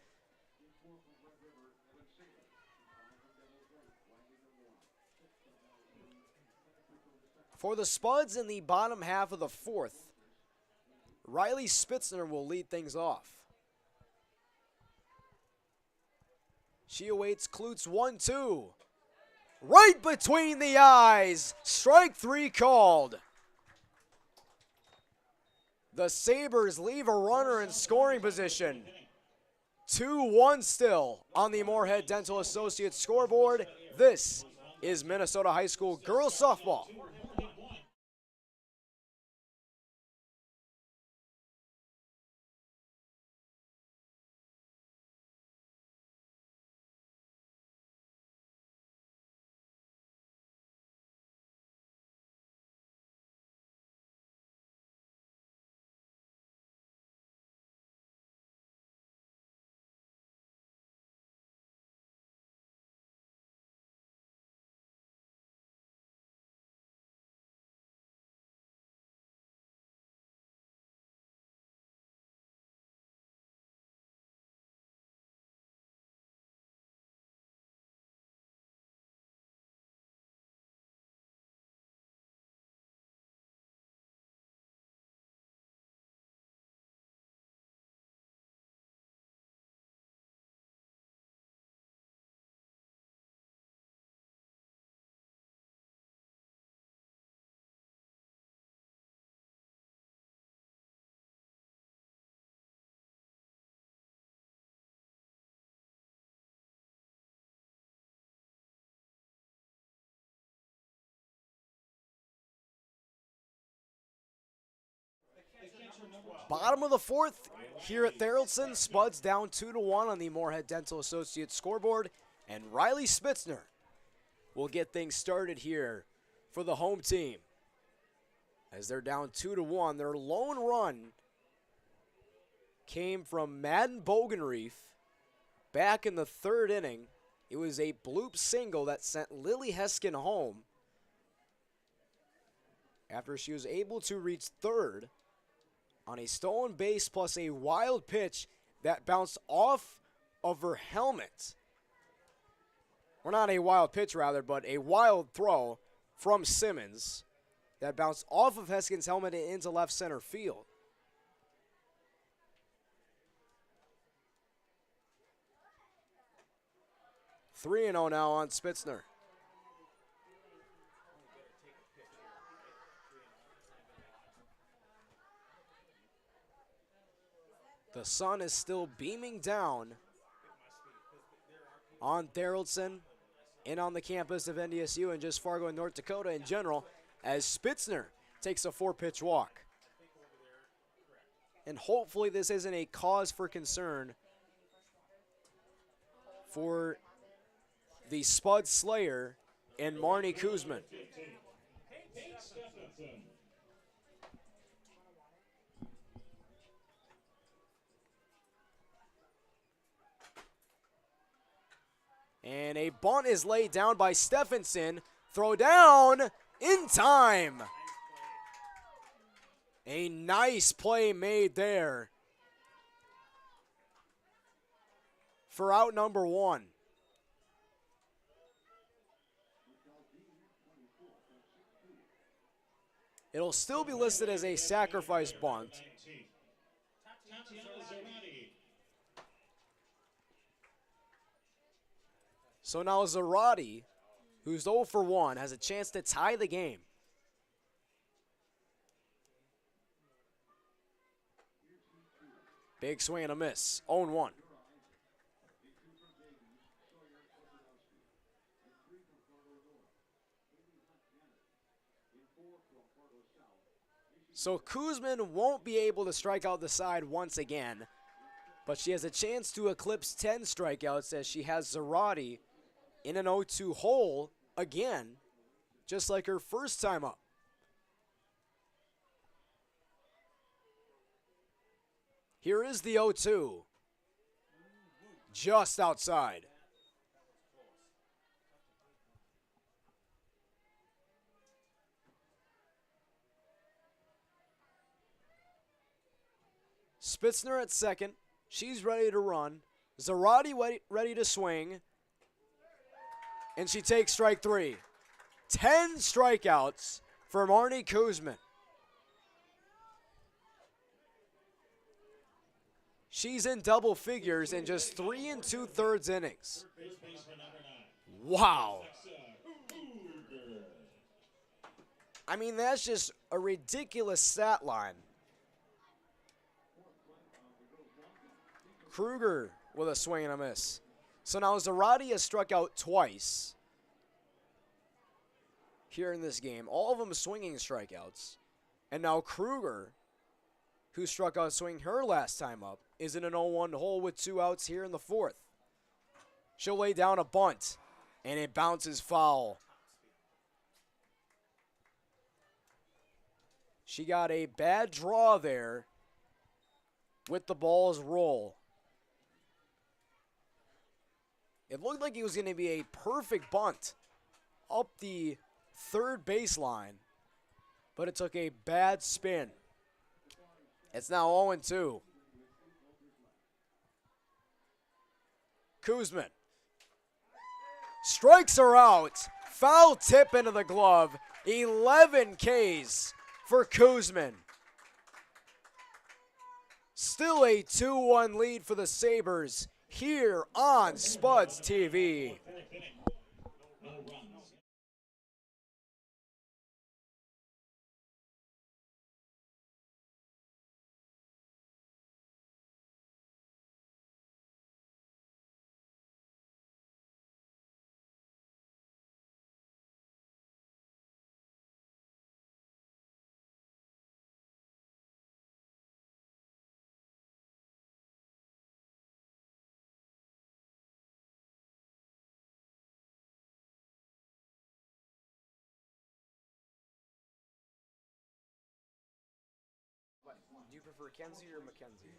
[SPEAKER 5] For the Spuds in the bottom half of the fourth, Riley Spitzner will lead things off. She awaits Clute's 1-2. Right between the eyes. Strike 3 called. The Sabres leave a runner in scoring position. 2-1 still on the Moorhead Dental Associates scoreboard. This is Minnesota High School girls softball. Bottom of the fourth here at Theraldson. Spuds down 2-1 on the Moorhead Dental Associates scoreboard. And Riley Spitzner will get things started here for the home team. as they're down 2-1. Their lone run came from Madden Bogenreef back in the third inning. It was a bloop single that sent Lily Heskin home after she was able to reach third on a stolen base plus a wild pitch that bounced off of her helmet. Or not a wild pitch, rather, but a wild throw from Simmons that bounced off of Heskin's helmet and into left center field. Three 3-0 now on Spitzner. The sun is still beaming down on Theraldson and on the campus of NDSU and just Fargo and North Dakota in general as Spitzner takes a 4-pitch walk. And hopefully this isn't a cause for concern for the Spud Slayer and Marnie Kuzman. And a bunt is laid down by Stephenson. Throw down in time. A nice play made there for out number 1. It'll still be listed as a sacrifice bunt. So now Zarate, who's 0 for 1, has a chance to tie the game. Big swing and a miss. 0-1. So Kuzman won't be able to strike out the side once again, but she has a chance to eclipse 10 strikeouts as she has Zarate in an 0-2 hole again, just like her first time up. Here is the 0-2, just outside. Spitzner at second. She's ready to run. Zarate ready to swing. And she takes strike 3. 10 strikeouts for Marnie Kuzman. She's in double figures in just 3 2/3 innings. Wow. I mean, that's just a ridiculous stat line. Kruger with a swing and a miss. So now Zarate has struck out twice here in this game. All of them swinging strikeouts. And now Kruger, who struck out swinging her last time up, is in an 0-1 hole with 2 outs here in the 4th. She'll lay down a bunt, and it bounces foul. She got a bad draw there with the ball's roll. It looked like it was going to be a perfect bunt up the third baseline, but it took a bad spin. It's now 0-2. Kuzman strikes her out. Foul tip into the glove. 11 Ks for Kuzman. Still a 2-1 lead for the Sabres here on Spuds TV. Do you prefer Kenzie or Mackenzie?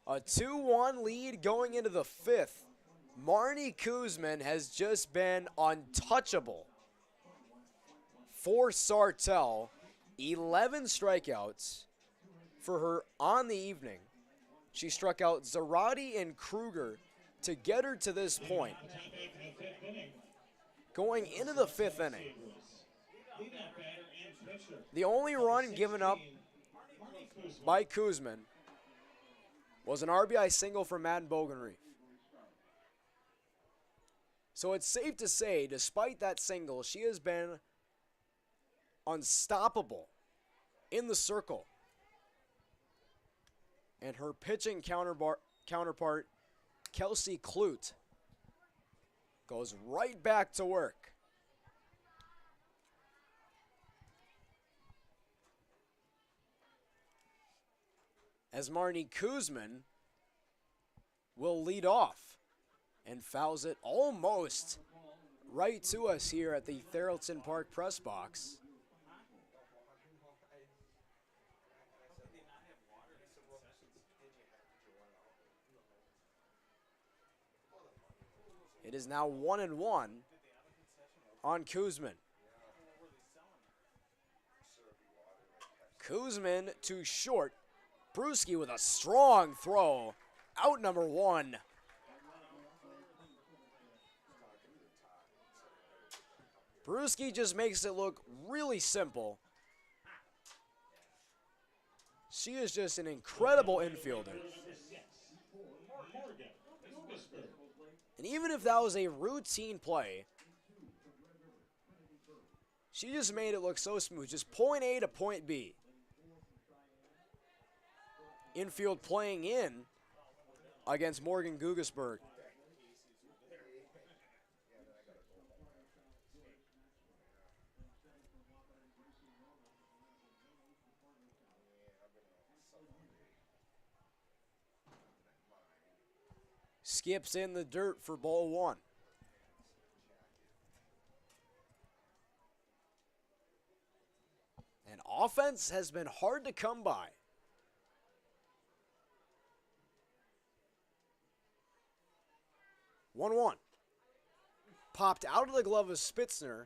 [SPEAKER 5] A 2-1 lead going into the fifth. Marnie Kuzman has just been untouchable for Sartell. 11 strikeouts for her on the evening. She struck out Zarate and Kruger to get her to this point. Going into the fifth inning, the only run given up by Kuzman was an RBI single from Madden Bogenreef. So it's safe to say, despite that single, she has been unstoppable in the circle. And her pitching counterpart, Kelsey Clute, goes right back to work. As Marnie Kuzman will lead off and fouls it almost right to us here at the Theraldson Park press box. It is now 1-1 on Kuzman. Kuzman to short. Brewski with a strong throw. Out number one. Brewski just makes it look really simple. She is just an incredible infielder. And even if that was a routine play, she just made it look so smooth. Just point A to point B. Infield playing in against Morgan Gugesberg. Skips in the dirt for ball one. And offense has been hard to come by. One. Popped out of the glove of Spitzner.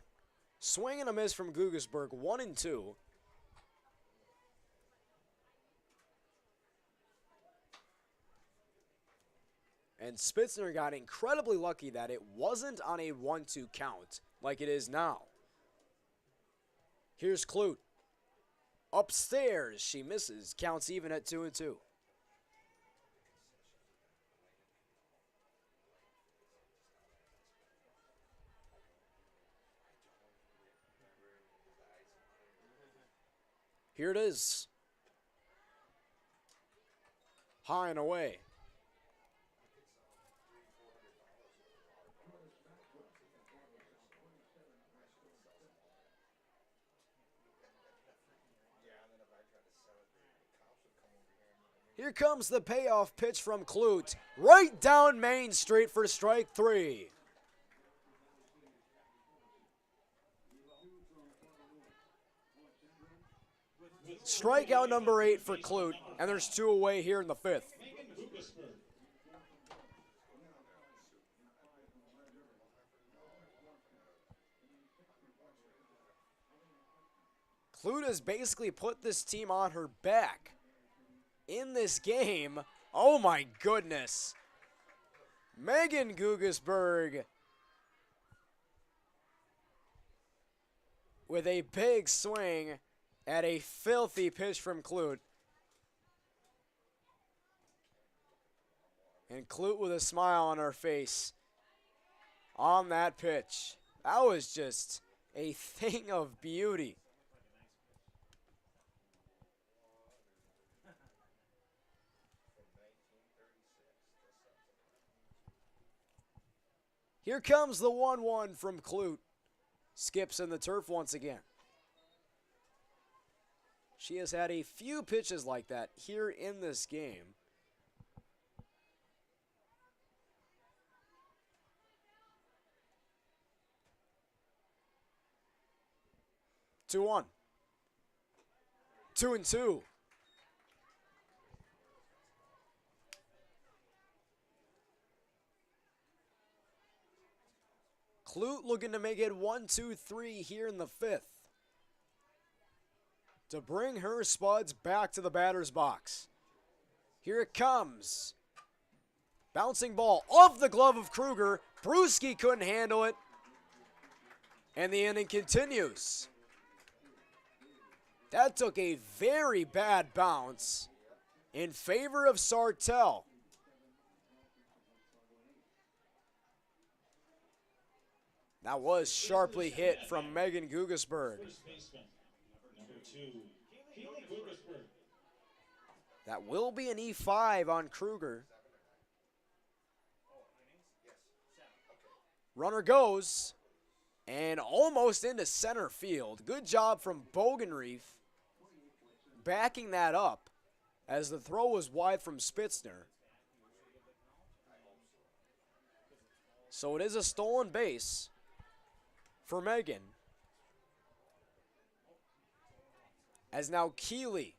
[SPEAKER 5] Swing and a miss from Gugesberg, 1-2. And Spitzner got incredibly lucky that it wasn't on a 1-2 count like it is now. Here's Clute. Upstairs, she misses. Counts even at 2-2. Here it is. High and away. Here comes the payoff pitch from Clute. Right down Main Street for strike three. Strikeout number 8 for Clute, and there's 2 away here in the fifth. Clute has basically put this team on her back in this game. Oh my goodness. Megan Gugesberg with a big swing at a filthy pitch from Clute. And Clute with a smile on her face on that pitch. That was just a thing of beauty. Here comes the 1-1 from Clute. Skips in the turf once again. She has had a few pitches like that here in this game. 2-1. 2-2. Clute looking to make it 1-2-3 here in the 5th to bring her Spuds back to the batter's box. Here it comes. Bouncing ball off the glove of Kruger. Brewski couldn't handle it. And the inning continues. That took a very bad bounce in favor of Sartell. That was sharply hit from Megan Gugesberg. That will be an E5 on Kruger. Runner goes, and almost into center field. Good job from Bogenreef backing that up as the throw was wide from Spitzner. So it is a stolen base for Megan. As now Keeley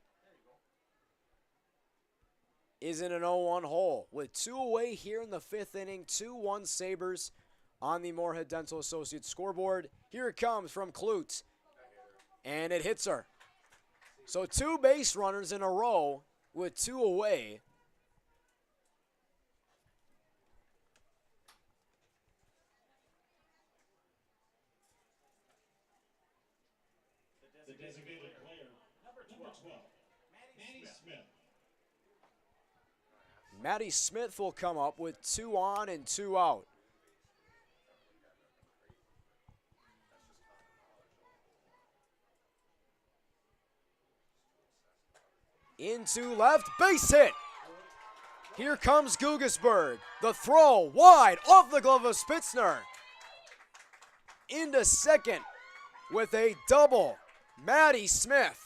[SPEAKER 5] is in an 0-1 hole with 2 away here in the 5th inning. 2-1 Sabres on the Moorhead Dental Associates scoreboard. Here it comes from Clute, and it hits her. So 2 base runners in a row with 2 away.
[SPEAKER 2] The designated player, number 12, Maddie Smith.
[SPEAKER 5] Maddie Smith will come up with 2 on and 2 out. Into left, base hit. Here comes Gugesberg. The throw wide off the glove of Spitzner. Into second with a double. Maddie Smith.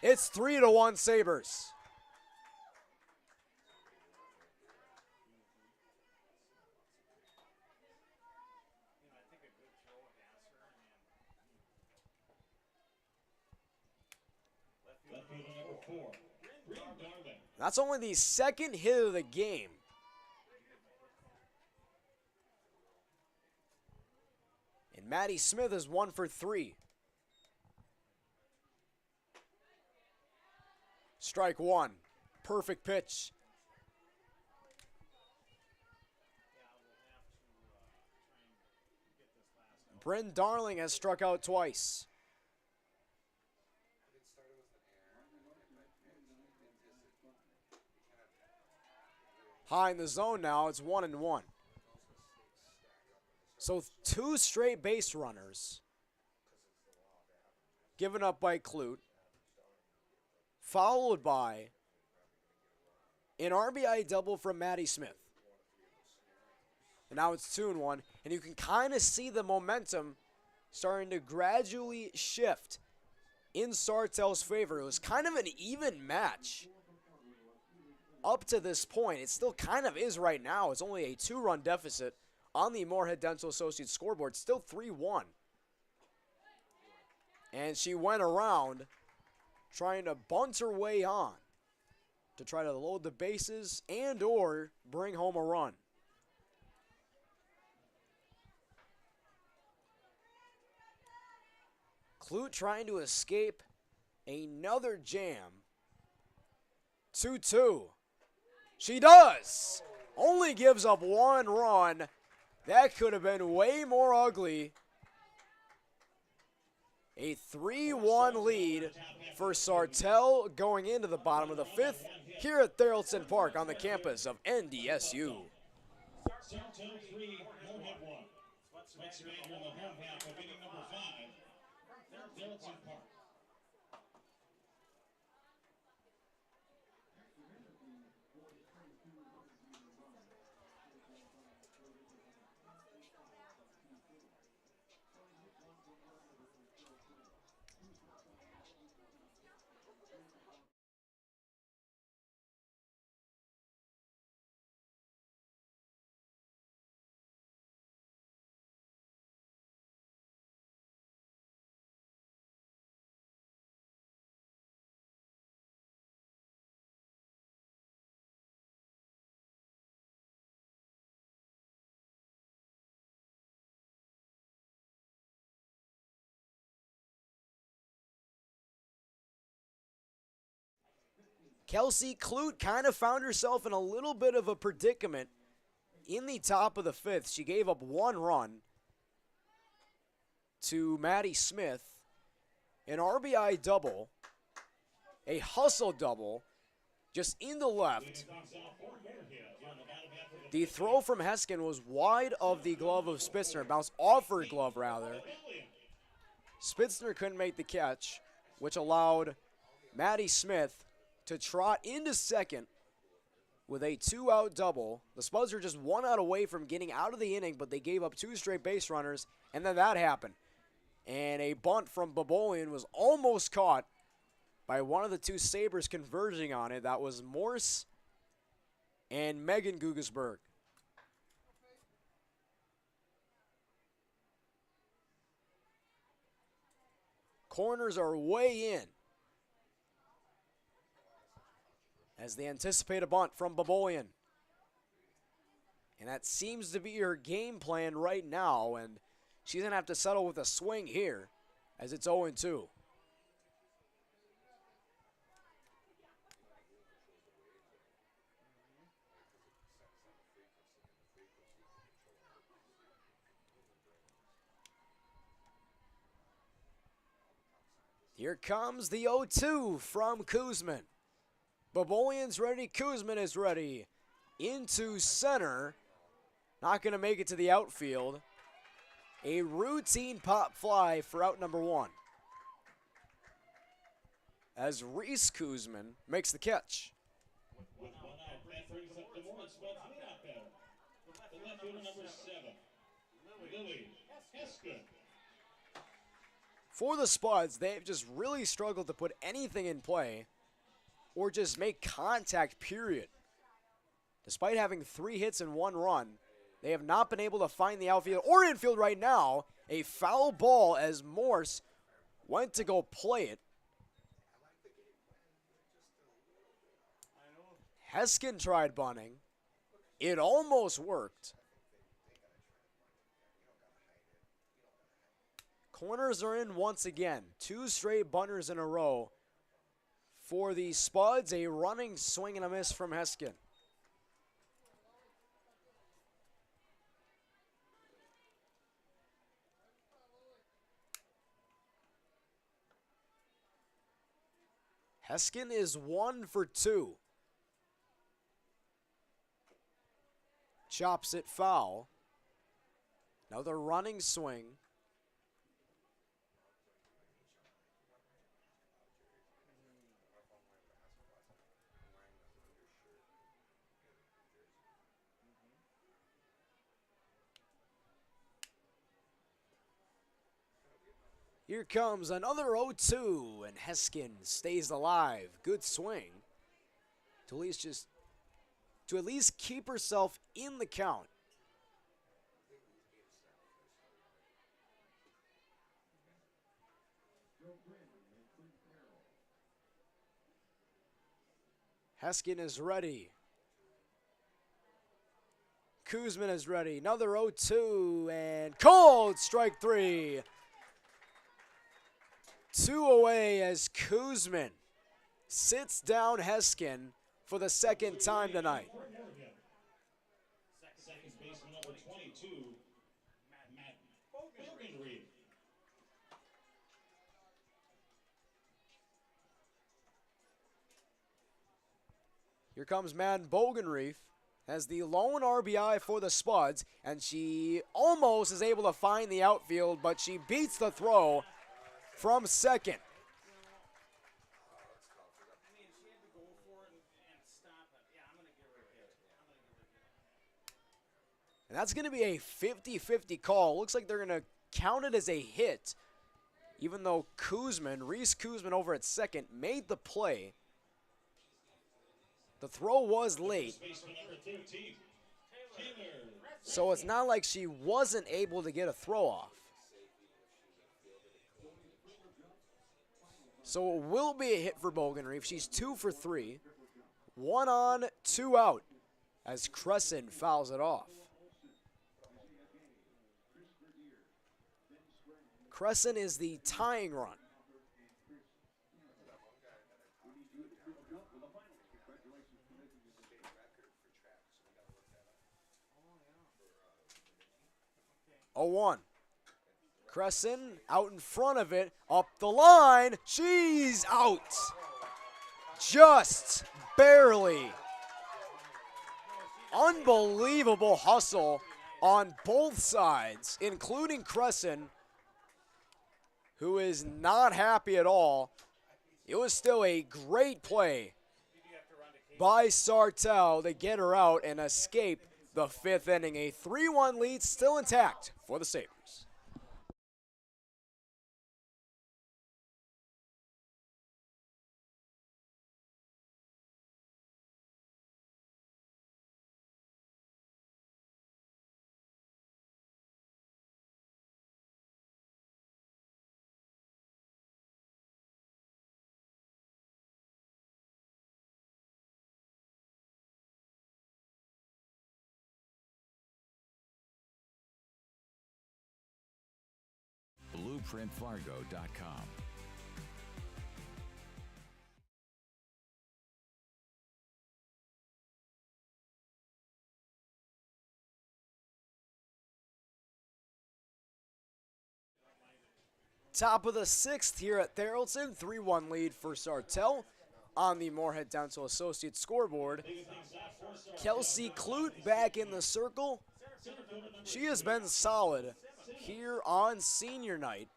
[SPEAKER 5] It's 3-1 Sabres. That's only the 2nd hit of the game. And Maddie Smith is 1 for 3. Strike 1. Perfect pitch. Bryn Darling has struck out twice. High in the zone now, it's 1-1. So 2 straight base runners given up by Clute, followed by an RBI double from Maddie Smith. And now it's 2-1, and you can kind of see the momentum starting to gradually shift in Sartell's favor. It was kind of an even match up to this point. It still kind of is right now. It's only a 2-run deficit on the Moorhead Dental Associates scoreboard. Still 3-1. And she went around trying to bunt her way on to try to load the bases and or bring home a run. Clute trying to escape another jam. 2-2. She does. Only gives up 1 run. That could have been way more ugly. A 3-1 lead for Sartell going into the bottom of the 5th here at Tharaldson Park on the campus of NDSU.
[SPEAKER 2] Sartell 3, Moorhead 1. Next man here in the home half of inning number 5, Tharaldson Park.
[SPEAKER 5] Kelsey Clute kind of found herself in a little bit of a predicament in the top of the 5th. She gave up 1 run to Maddie Smith. An RBI double, a hustle double, just in the left. The throw from Heskin was wide of the glove of Spitzner. Bounced off her glove, rather. Spitzner couldn't make the catch, which allowed Maddie Smith to trot into second with a 2-out double. The Spuds are just 1 out away from getting out of the inning, but they gave up 2 straight base runners, and then that happened. And a bunt from Babolian was almost caught by one of the 2 Sabres converging on it. That was Morse and Megan Gugesberg. Corners are way in as they anticipate a bunt from Babolian. And that seems to be her game plan right now, and she's going to have to settle with a swing here as it's 0-2. Here comes the 0-2 from Kuzman. Babolian's ready, Kuzman is ready. Into center. Not going to make it to the outfield. A routine pop fly for out number 1. As Reese Kuzman makes the catch. For the Spuds, they've just really struggled to put anything in play or just make contact, period. Despite having 3 hits and 1 run, they have not been able to find the outfield or infield right now. A foul ball as Morse went to go play it. Heskin tried bunting. It almost worked. Corners are in once again. 2 straight bunters in a row for the Spuds. A running swing and a miss from Heskin. Heskin is 1 for 2. Chops it foul. Another running swing. Here comes another 0-2, and Heskin stays alive. Good swing to at least keep herself in the count. Heskin is ready. Kuzman is ready. Another 0-2, and cold strike 3. 2 away as Kuzman sits down Heskin for the 2nd time tonight.
[SPEAKER 2] Second baseman number 22, Matt Bogenreed.
[SPEAKER 5] Here comes Madden Bogenreef as the lone RBI for the Spuds, and she almost is able to find the outfield, but she beats the throw from second. And that's going to be a 50-50 call. Looks like they're going to count it as a hit, even though Reese Kuzman over at second made the play. The throw was late, so it's not like she wasn't able to get a throw off. So it will be a hit for Bogenreef. She's 2 for 3. 1 on, 2 out as Crescent fouls it off. Crescent is the tying run. 0-1. Crescent out in front of it, up the line. She's out. Just barely. Unbelievable hustle on both sides, including Crescent, who is not happy at all. It was still a great play by Sartell to get her out and escape the 5th inning. A 3-1 lead still intact for the Sabres.
[SPEAKER 6] BlueprintFargo.com.
[SPEAKER 5] Top of the 6th here at Theraldson. 3-1 lead for Sartell on the Moorhead Dental Associates scoreboard. Kelsey Clute back in the circle. She has been solid here on senior night.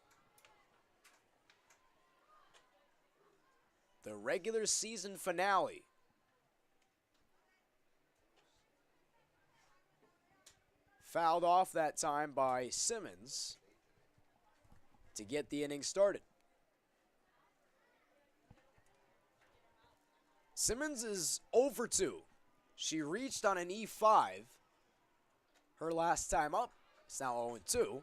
[SPEAKER 5] The regular season finale. Fouled off that time by Simmons to get the inning started. Simmons is 0 for 2. She reached on an E5 her last time up. It's now 0-2.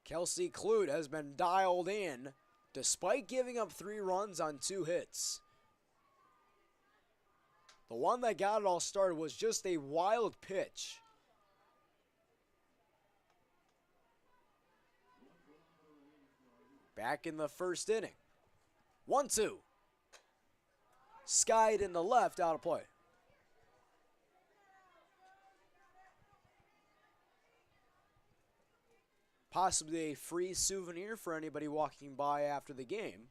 [SPEAKER 5] Kelsey Clute has been dialed in despite giving up 3 runs on 2 hits. The one that got it all started was just a wild pitch. Back in the 1st inning. 1-2. Skied in the left, out of play. Possibly a free souvenir for anybody walking by after the game.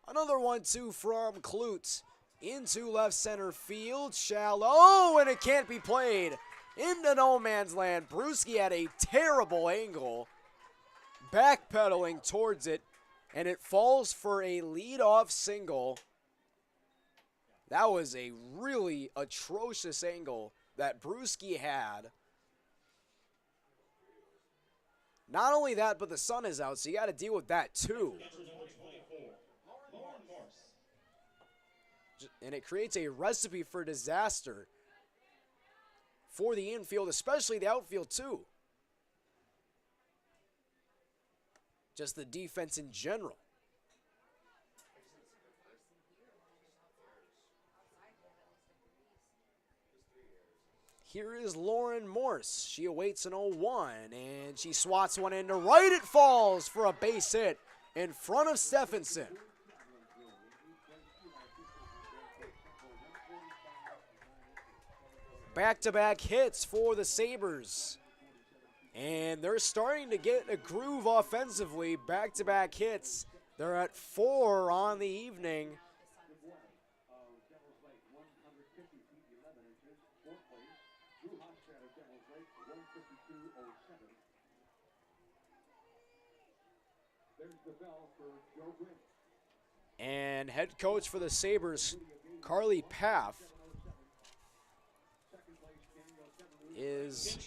[SPEAKER 5] Another 1-2 from Clute into left center field. Shallow, and it can't be played. Into no man's land. Brewski had a terrible angle. Backpedaling towards it, and it falls for a leadoff single. That was a really atrocious angle that Brewski had. Not only that, but the sun is out, so you got to deal with that too. And it creates a recipe for disaster for the infield, especially the outfield too. Just the defense in general. Here is Lauren Morse. She awaits an 0-1, and she swats one into right. It falls for a base hit in front of Stephenson. Back-to-back hits for the Sabres. And they're starting to get a groove offensively. Back-to-back hits. They're at 4 on the evening. And head coach for the Sabres, Carly Paff, is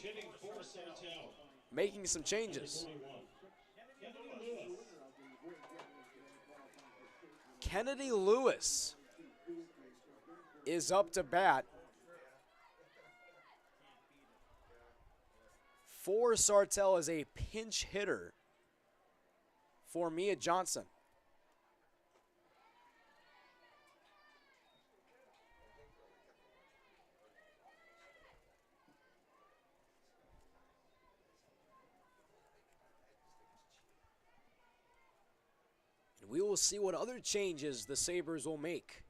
[SPEAKER 5] making some changes. Kennedy Lewis is up to bat for Sartell as a pinch hitter for Mia Johnson. We will see what other changes the Sabres will make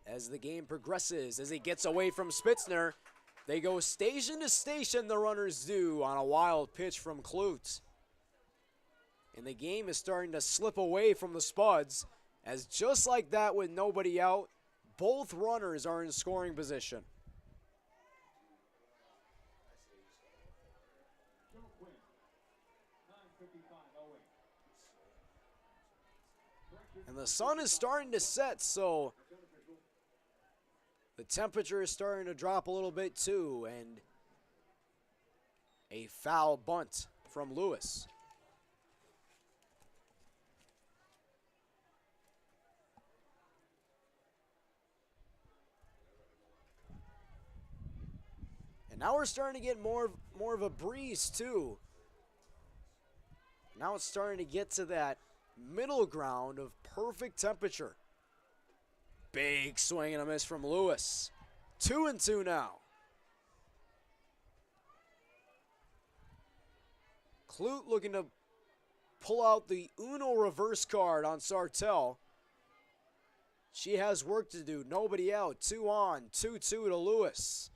[SPEAKER 5] as the game progresses. As he gets away from Spitzner, they go station to station, the runners do, on a wild pitch from Clute. And the game is starting to slip away from the Spuds, as just like that with nobody out, both runners are in scoring position. And the sun is starting to set, so the temperature is starting to drop a little bit too, and a foul bunt from Lewis. And now we're starting to get more of a breeze too. Now it's starting to get to that middle ground of perfect temperature. Big swing and a miss from Lewis. 2-2 now. Clute looking to pull out the Uno reverse card on Sartell. She has work to do. Nobody out. 2 on. 2-2 to Lewis.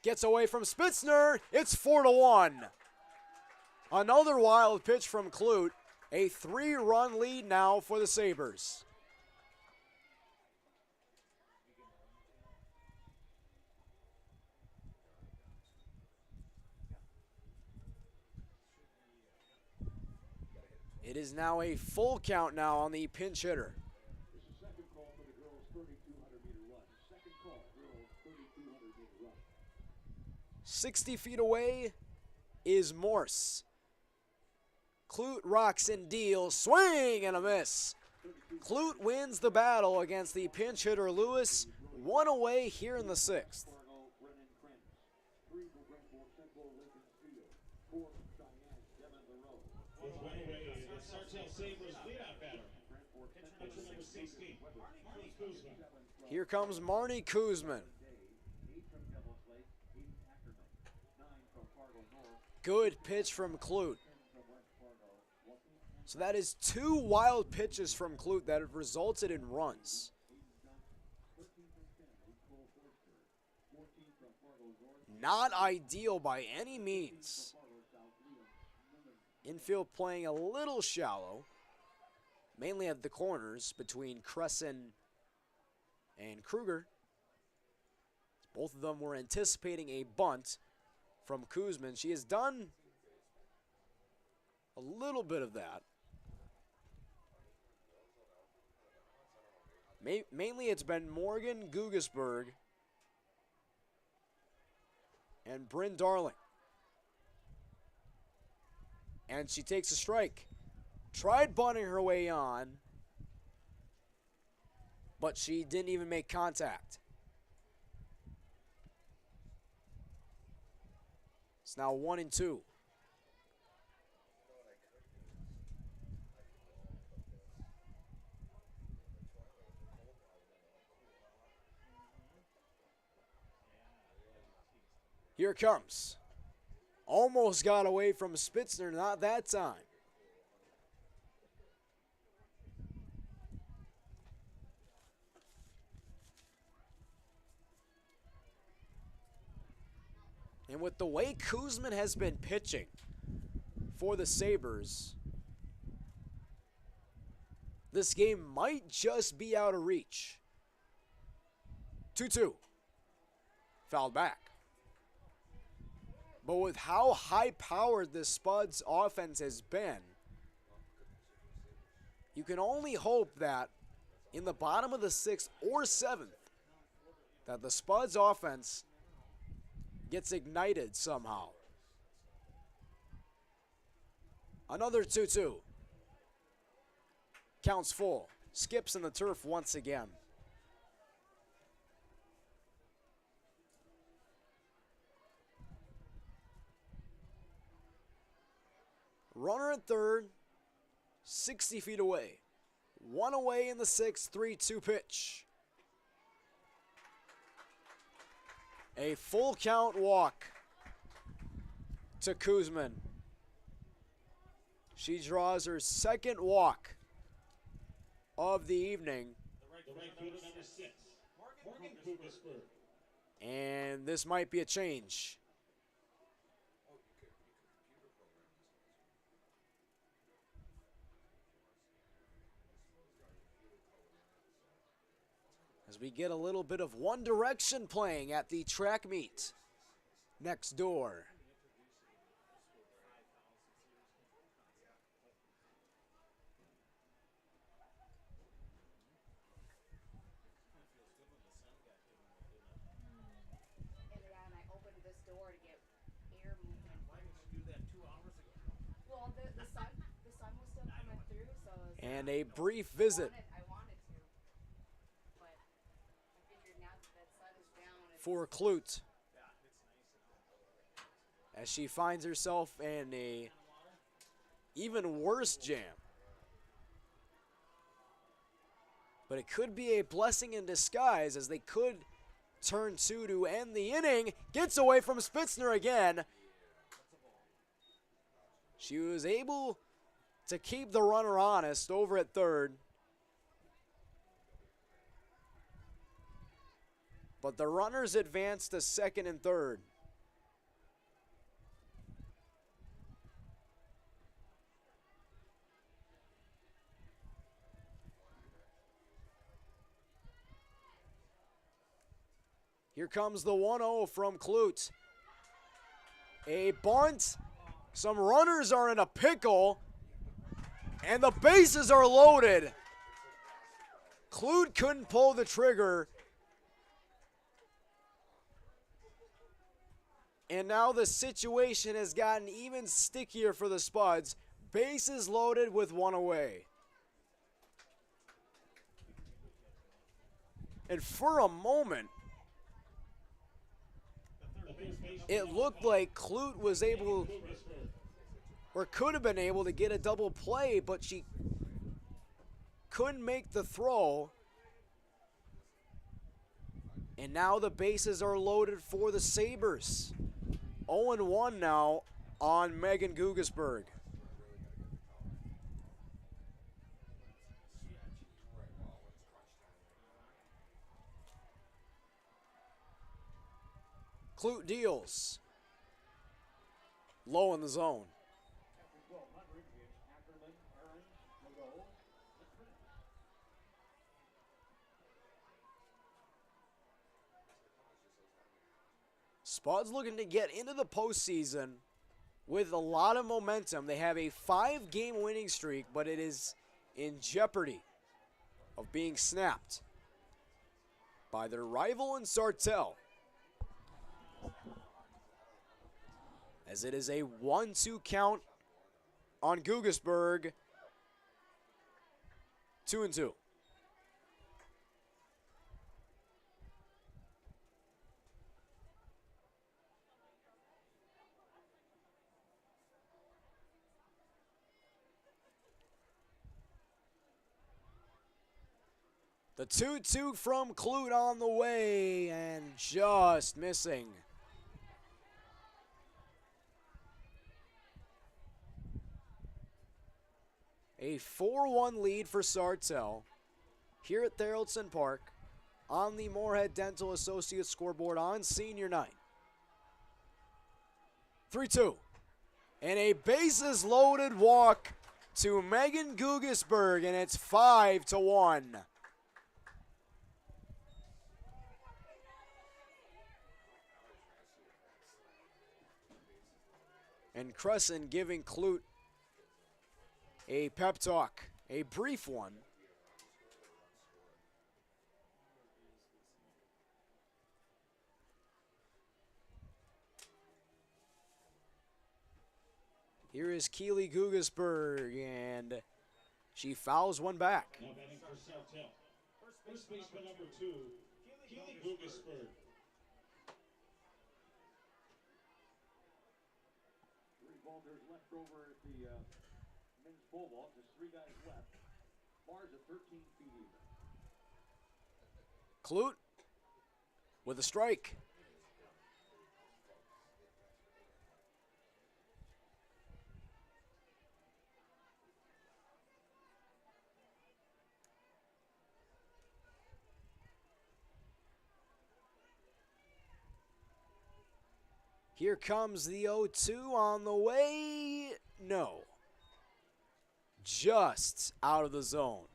[SPEAKER 5] Gets away from Spitzner. It's 4-1. Another wild pitch from Clute. A 3-run lead now for the Sabres. It is now a full count now on the pinch hitter. 60 feet away is Morse. Clute rocks and deals. Swing and a miss. Clute wins the battle against the pinch hitter Lewis. 1 away here in the 6th. Here comes Marnie Kuzman. Good pitch from Clute. So that is 2 wild pitches from Clute that have resulted in runs. Not ideal by any means. Infield playing a little shallow, mainly at the corners between Crescent and Kruger. Both of them were anticipating a bunt from Kuzman. She has done a little bit of that. Mainly it's been Morgan Gugesberg and Bryn Darling. And she takes a strike. Tried bunting her way on, but she didn't even make contact. It's now 1-2. Here it comes. Almost got away from Spitzner, not that time. And with the way Kuzman has been pitching for the Sabres, this game might just be out of reach. 2-2. Fouled back. But with how high-powered the Spuds offense has been, you can only hope that in the bottom of the 6th or 7th, that the Spuds offense gets ignited somehow. Another 2-2. Counts full. Skips in the turf once again. Runner at third, 60 feet away. 1 away in the 6th, 3-2 pitch. A full count walk to Kuzman. She draws her 2nd walk of the evening.
[SPEAKER 2] The right fielder number 6, Morgan Kugisberg.
[SPEAKER 5] And this might be a change. As we get a little bit of One Direction playing at the track meet next door. And a brief visit for Clute as she finds herself in a even worse jam. But it could be a blessing in disguise as they could turn 2 to end the inning. Gets away from Spitzner again. She was able to keep the runner honest over at third. But the runners advanced to second and third. Here comes the 1-0 from Clute. A bunt. Some runners are in a pickle. And the bases are loaded. Clute couldn't pull the trigger. And now the situation has gotten even stickier for the Spuds. Bases loaded with one away. And for a moment, it looked like Clute was able, or could have been able to get a double play, but she couldn't make the throw. And now the bases are loaded for the Sabres. 0-1 now on Megan Gugesberg. Clute deals. Low in the zone. Spuds looking to get into the postseason with a lot of momentum. They have a 5-game winning streak, but it is in jeopardy of being snapped by their rival in Sartell. As it is a 1-2 count on Gugesberg. 2-2. The 2-2 from Clute on the way and just missing. A 4-1 lead for Sartell here at Theraldson Park on the Moorhead Dental Associates scoreboard on senior night. 3-2. And a bases loaded walk to Megan Gugesberg, and it's 5-1. And Crescent giving Clute a pep talk, a brief one. Here is Keely Gugesberg, and she fouls one back.
[SPEAKER 2] Now batting for Sartell. First baseman number 2, Keely Gugesberg.
[SPEAKER 4] 3 ballers left over at the men's pole vault. Just 3 guys left. Bars at 13 feet even.
[SPEAKER 5] Clute with a strike. Here comes the 0-2 on the way. No. Just out of the zone.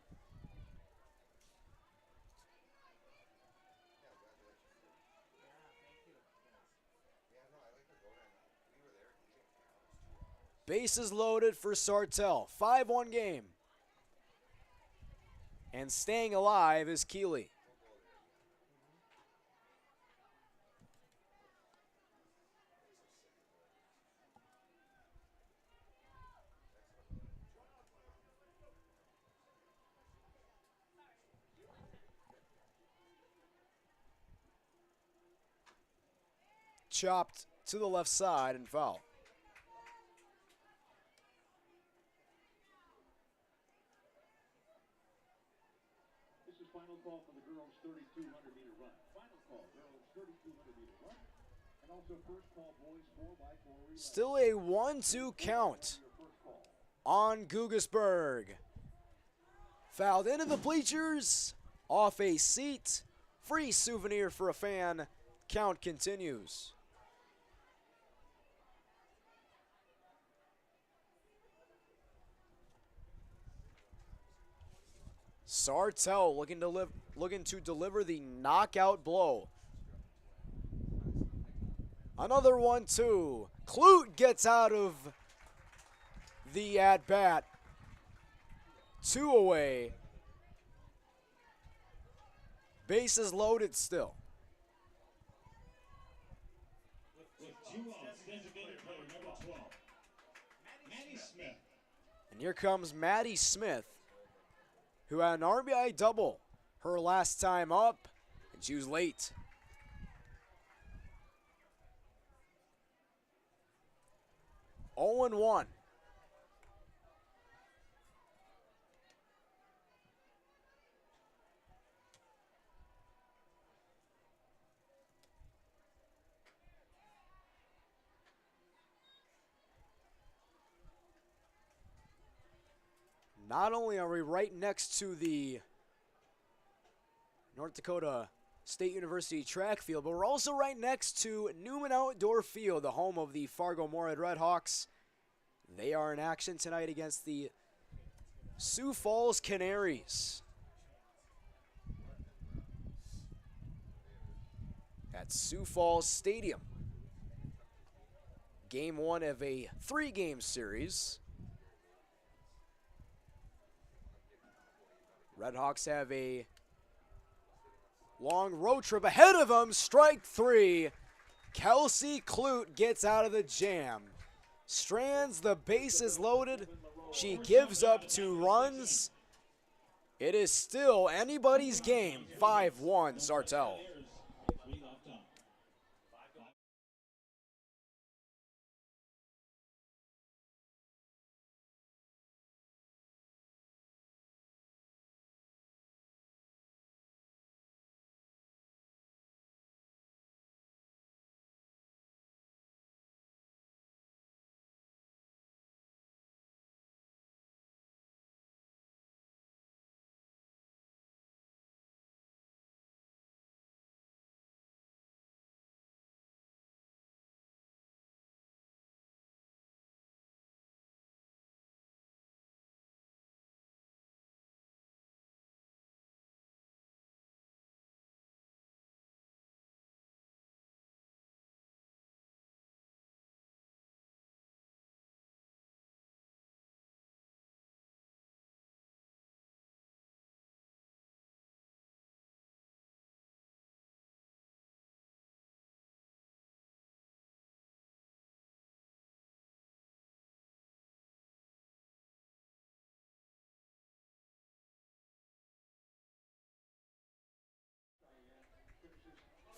[SPEAKER 5] Bases loaded for Sartell. 5-1 game. And staying alive is Keeley. Chopped to the left side and foul.
[SPEAKER 4] This is final call for the girls' 3,200-meter run. Final call, girls' 3,200-meter run. And also first call, boys' 4x4 relay.
[SPEAKER 5] Still a 1-2 count on Gugasburg. Fouled into the bleachers, off a seat. Free souvenir for a fan. Count continues. Sartell looking to deliver the knockout blow. Another 1-2. Clute gets out of the at-bat. 2 away. Bases loaded still.
[SPEAKER 2] With 2 outs, designated player number 12, Maddie Smith.
[SPEAKER 5] And here comes Maddie Smith, who had an RBI double her last time up, and she was late. Oh and 1. Not only are we right next to the North Dakota State University track field, but we're also right next to Newman Outdoor Field, the home of the Fargo Moorhead Redhawks. They are in action tonight against the Sioux Falls Canaries at Sioux Falls Stadium. Game 1 of a 3-game series. Redhawks have a long road trip ahead of them. Strike 3. Kelsey Clute gets out of the jam. Strands the bases loaded. She gives up 2 runs. It is still anybody's game. 5-1 Sartell.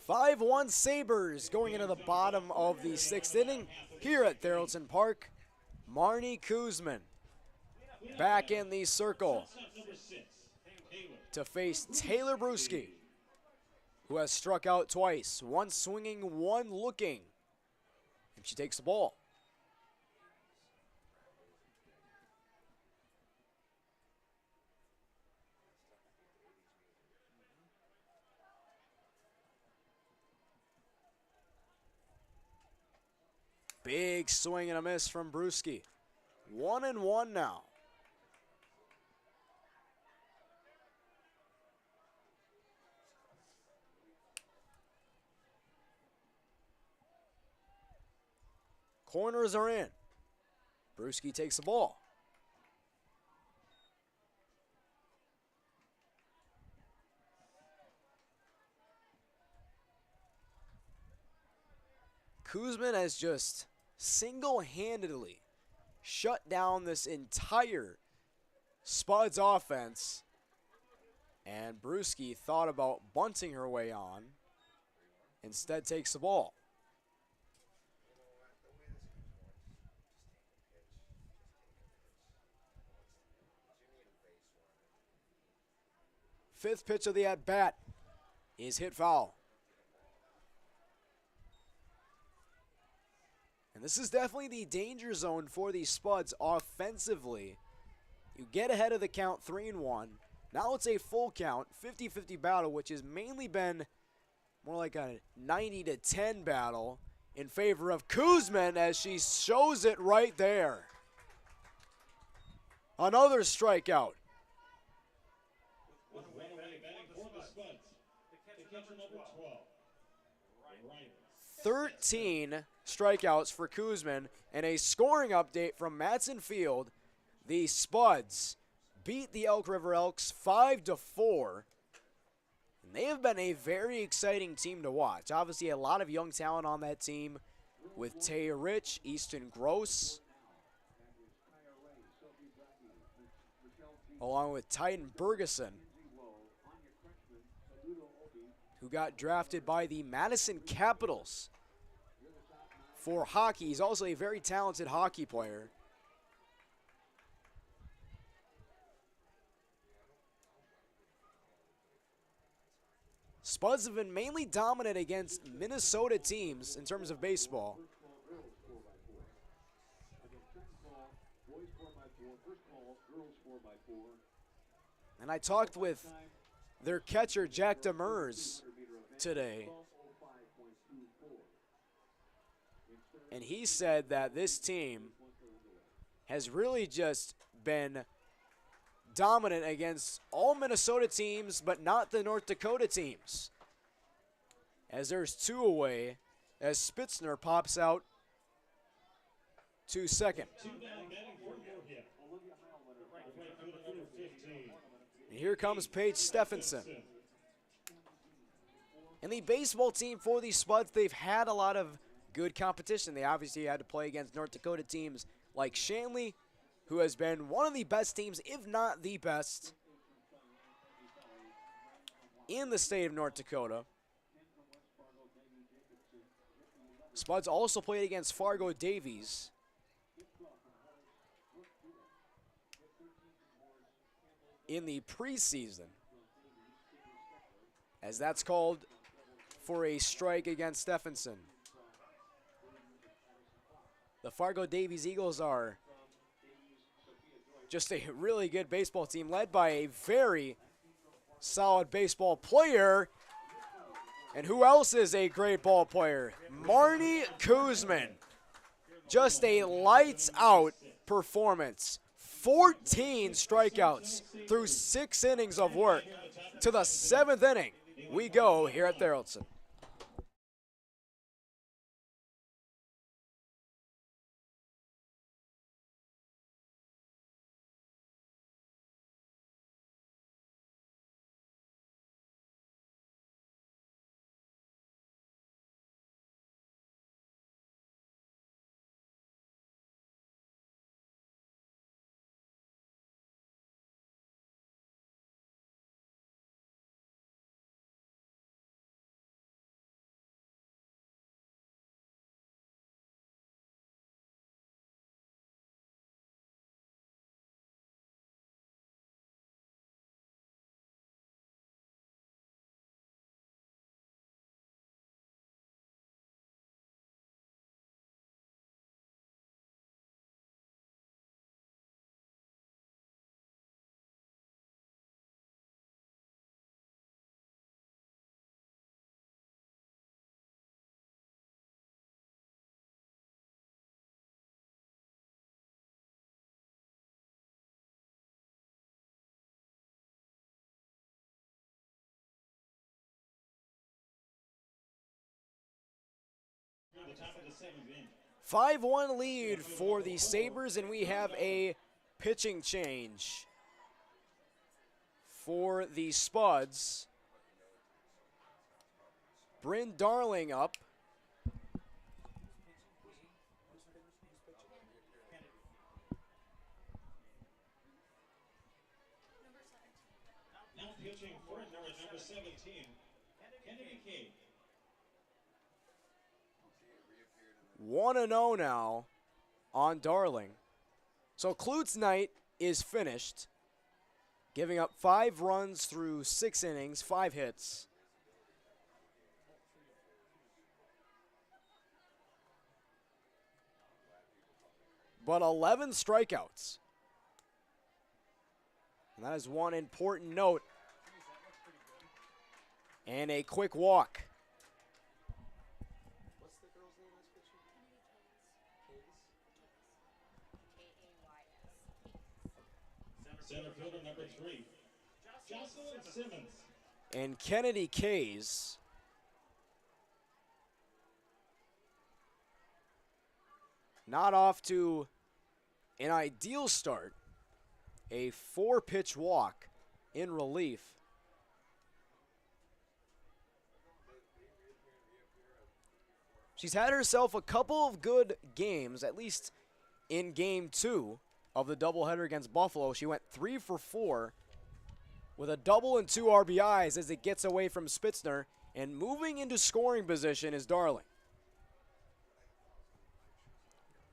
[SPEAKER 5] 5-1 Sabres going into the bottom of the 6th inning here at Theraldson Park. Marnie Kuzman back in the circle to face Taylor Bruschi, who has struck out twice. 1 swinging, 1 looking. And she takes the ball. Big swing and a miss from Brewski. 1-1 now. Corners are in. Brewski takes the ball. Kuzman has just single-handedly shut down this entire Spuds offense. And Brewski thought about bunting her way on. Instead takes the ball. Fifth pitch of the at-bat is hit foul. And this is definitely the danger zone for the Spuds offensively. You get ahead of the count 3-1. Now it's a full count, 50-50 battle, which has mainly been more like a 90-10 battle in favor of Kuzman as she shows it right there. Another strikeout. 13 strikeouts for Kuzman, and a scoring update from Matson Field. The Spuds beat the Elk River Elks 5-4. And they have been a very exciting team to watch. Obviously, a lot of young talent on that team with Taya Rich, Easton Gross, along with Titan Bergeson, who got drafted by the Madison Capitals for hockey. He's also a very talented hockey player. Spuds have been mainly dominant against Minnesota teams in terms of baseball. And I talked with their catcher, Jack Demers, today. And he said that this team has really just been dominant against all Minnesota teams, but not the North Dakota teams. As there's two away, as Spitzner pops out to second. And here comes Paige Stephenson. And the baseball team for the Spuds, they've had a lot of good competition. They obviously had to play against North Dakota teams like Shanley, who has been one of the best teams, if not the best, in the state of North Dakota. Spuds also played against Fargo Davies. In the preseason, as that's called for a strike against Stephenson. The Fargo Davies Eagles are just a really good baseball team led by a very solid baseball player. And who else is a great ball player? Marnie Kuzman. Just a lights out performance. 14 strikeouts through 6 innings of work. To the 7th inning we go here at Theraldson.
[SPEAKER 2] top of the 7th inning.
[SPEAKER 5] 5-1 lead for the Sabres, and we have a pitching change for the Spuds. Bryn Darling up.
[SPEAKER 2] Now pitching for number 17, Kennedy Cade.
[SPEAKER 5] 1-0 now on Darling. So Klut's night is finished, giving up 5 runs through 6 innings, 5 hits. But 11 strikeouts. And that is one important note. And a quick walk.
[SPEAKER 2] Center fielder number 3, Jocelyn Simmons.
[SPEAKER 5] And Kennedy Kays not off to an ideal start. A 4-pitch walk in relief. She's had herself a couple of good games, at least in game 2 of the doubleheader against Buffalo. She went 3 for 4 with a double and 2 RBIs as it gets away from Spitzner, and moving into scoring position is Darling.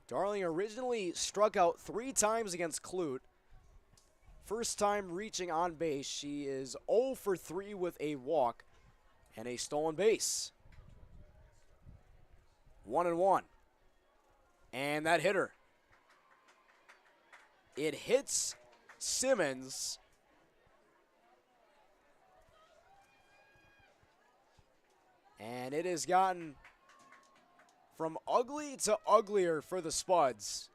[SPEAKER 5] Darling originally struck out 3 times against Klut. First time reaching on base, she is 0 for 3 with a walk and a stolen base. 1-1. And that hitter. It hits Simmons. And it has gotten from ugly to uglier for the Spuds.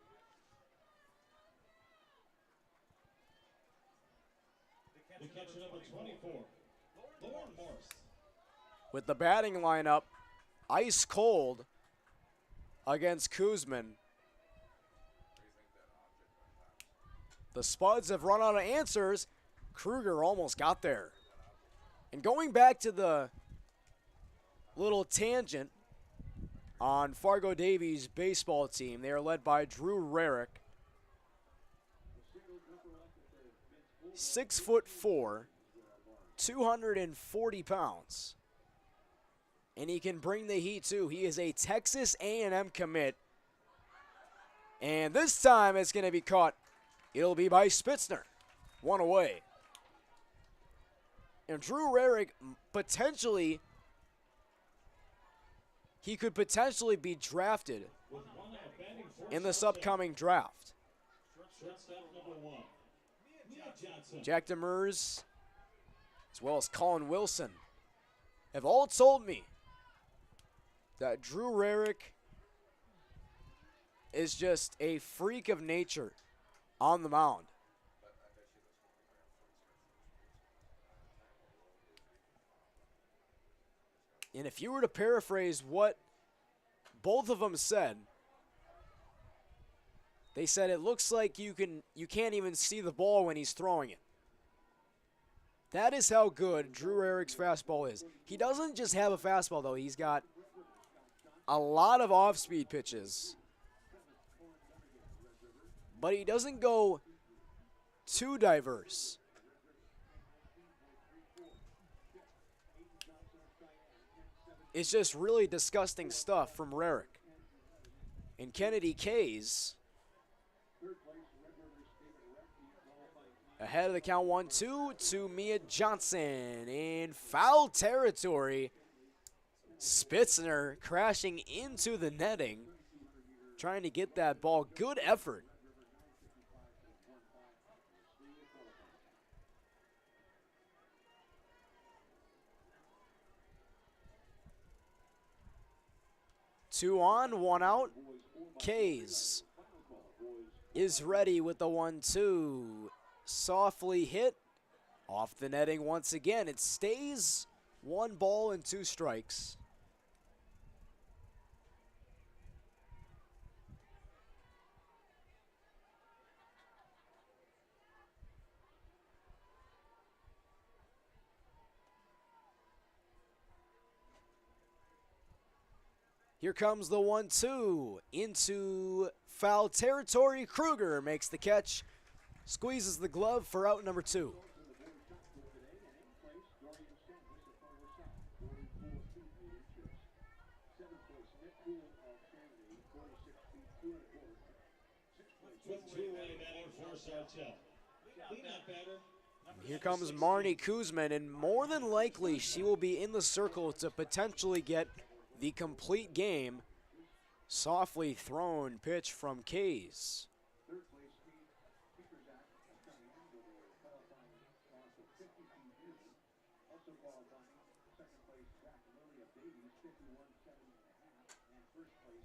[SPEAKER 2] The catcher number 24, Lauren Morse.
[SPEAKER 5] With the batting lineup ice cold against Kuzman. The Spuds have run out of answers. Kruger almost got there. And going back to the little tangent on Fargo Davies' baseball team, they are led by Drew Rarick. 6'4", 240 pounds. And he can bring the heat too. He is a Texas A&M commit. And this time it's going to be caught. It'll be by Spitzner. 1 away. And Drew Rarick potentially, he could potentially be drafted in this upcoming draft. Jack Demers, as well as Colin Wilson, have all told me that Drew Rarick is just a freak of nature on the mound. And if you were to paraphrase what both of them said, they said it looks like you can't even see the ball when he's throwing it. That is how good Drew Rarick's fastball is. He doesn't just have a fastball, though. He's got a lot of off-speed pitches. But he doesn't go too diverse. It's just really disgusting stuff from Rarick. And Kennedy Kays ahead of the count 1-2 to Mia Johnson in foul territory. Spitzner crashing into the netting, trying to get that ball. Good effort. Two on, 1 out. Kays is ready with the 1-2. Softly hit off the netting once again. It stays 1 ball and 2 strikes. Here comes the 1-2 into foul territory. Kruger makes the catch, squeezes the glove for out number 2. Here comes Marnie Kuzman, and more than likely she will be in the circle to potentially get the complete game. Softly thrown pitch from Kays.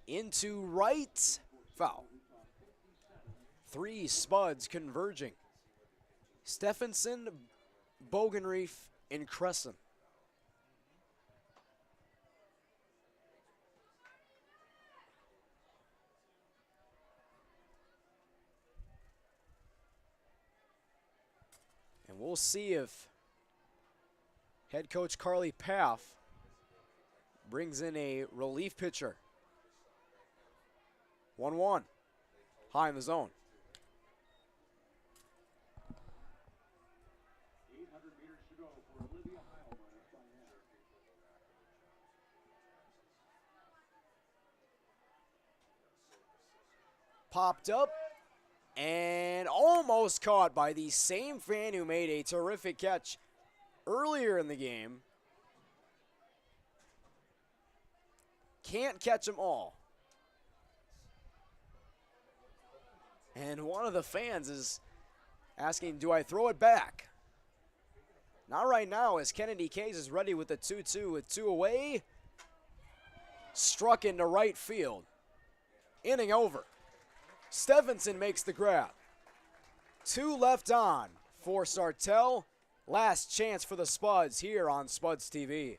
[SPEAKER 5] Into right, foul. 3 Spuds converging. Stephenson, Bogenreef, and Crescent. And we'll see if head coach Carly Paff brings in a relief pitcher. 1-1, high in the zone. Popped up and almost caught by the same fan who made a terrific catch earlier in the game. Can't catch them all. And one of the fans is asking, do I throw it back? Not right now, as Kennedy Kays is ready with the 2-2 with 2 away. Struck into right field. Inning over. Stephenson makes the grab. 2 left on for Sartell. Last chance for the Spuds here on Spuds TV.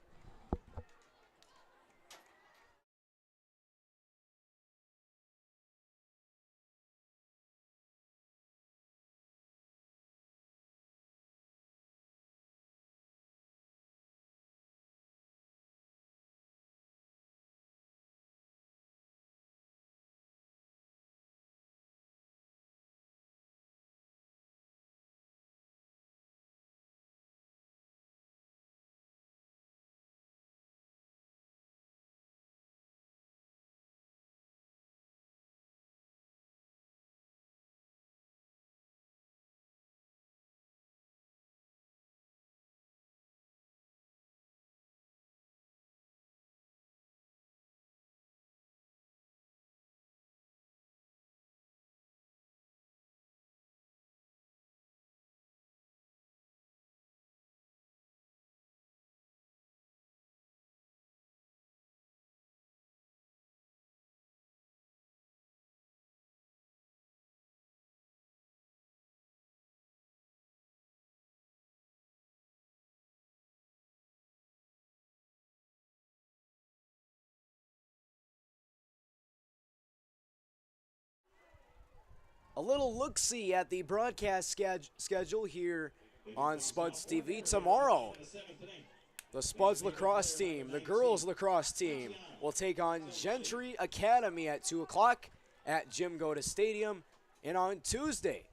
[SPEAKER 5] A little look-see at the broadcast schedule here on Spuds TV. Tomorrow, the Spuds lacrosse team, the girls lacrosse team, will take on Gentry Academy at 2 o'clock at Jim Goda Stadium. And on Tuesday,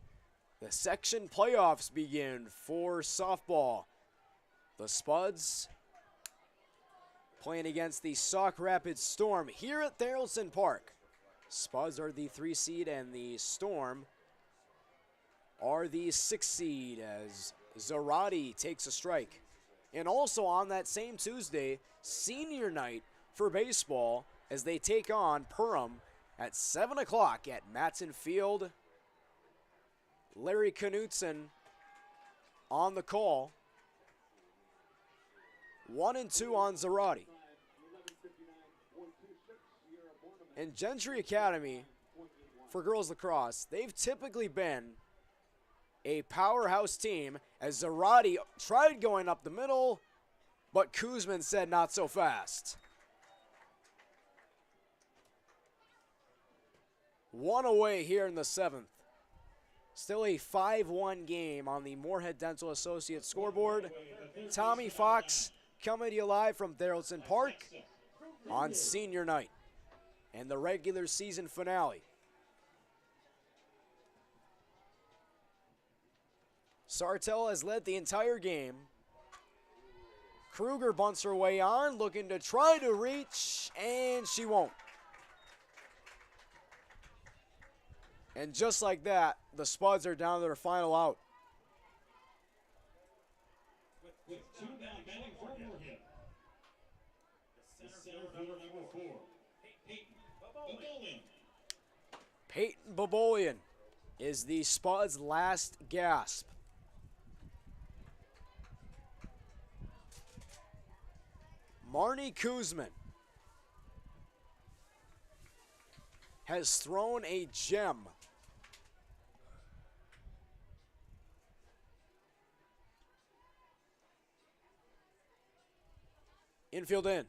[SPEAKER 5] the section playoffs begin for softball. The Spuds playing against the Sauk Rapids Storm here at Tharaldson Park. Spuds are the 3 seed and the Storm are the 6 seed as Zarate takes a strike. And also on that same Tuesday, senior night for baseball as they take on Perham at 7 o'clock at Matson Field. Larry Knutson on the call. 1-2 on Zarate. And Gentry Academy, for girls lacrosse, they've typically been a powerhouse team as Zarate tried going up the middle, but Kuzman said not so fast. 1 away here in the 7th. Still a 5-1 game on the Moorhead Dental Associates scoreboard. Tommy Fox coming to you live from Tharaldson Park on senior night. and the regular season finale. Sartell has led the entire game. Kruger bunts her way on, looking to try to reach, and she won't. And just like that, the Spuds are down to their final out.
[SPEAKER 2] With two down, batting for Moorhead. The center fielder number 4,
[SPEAKER 5] Peyton Babolian is the Spuds' last gasp. Marnie Kuzman has thrown a gem. Infield in.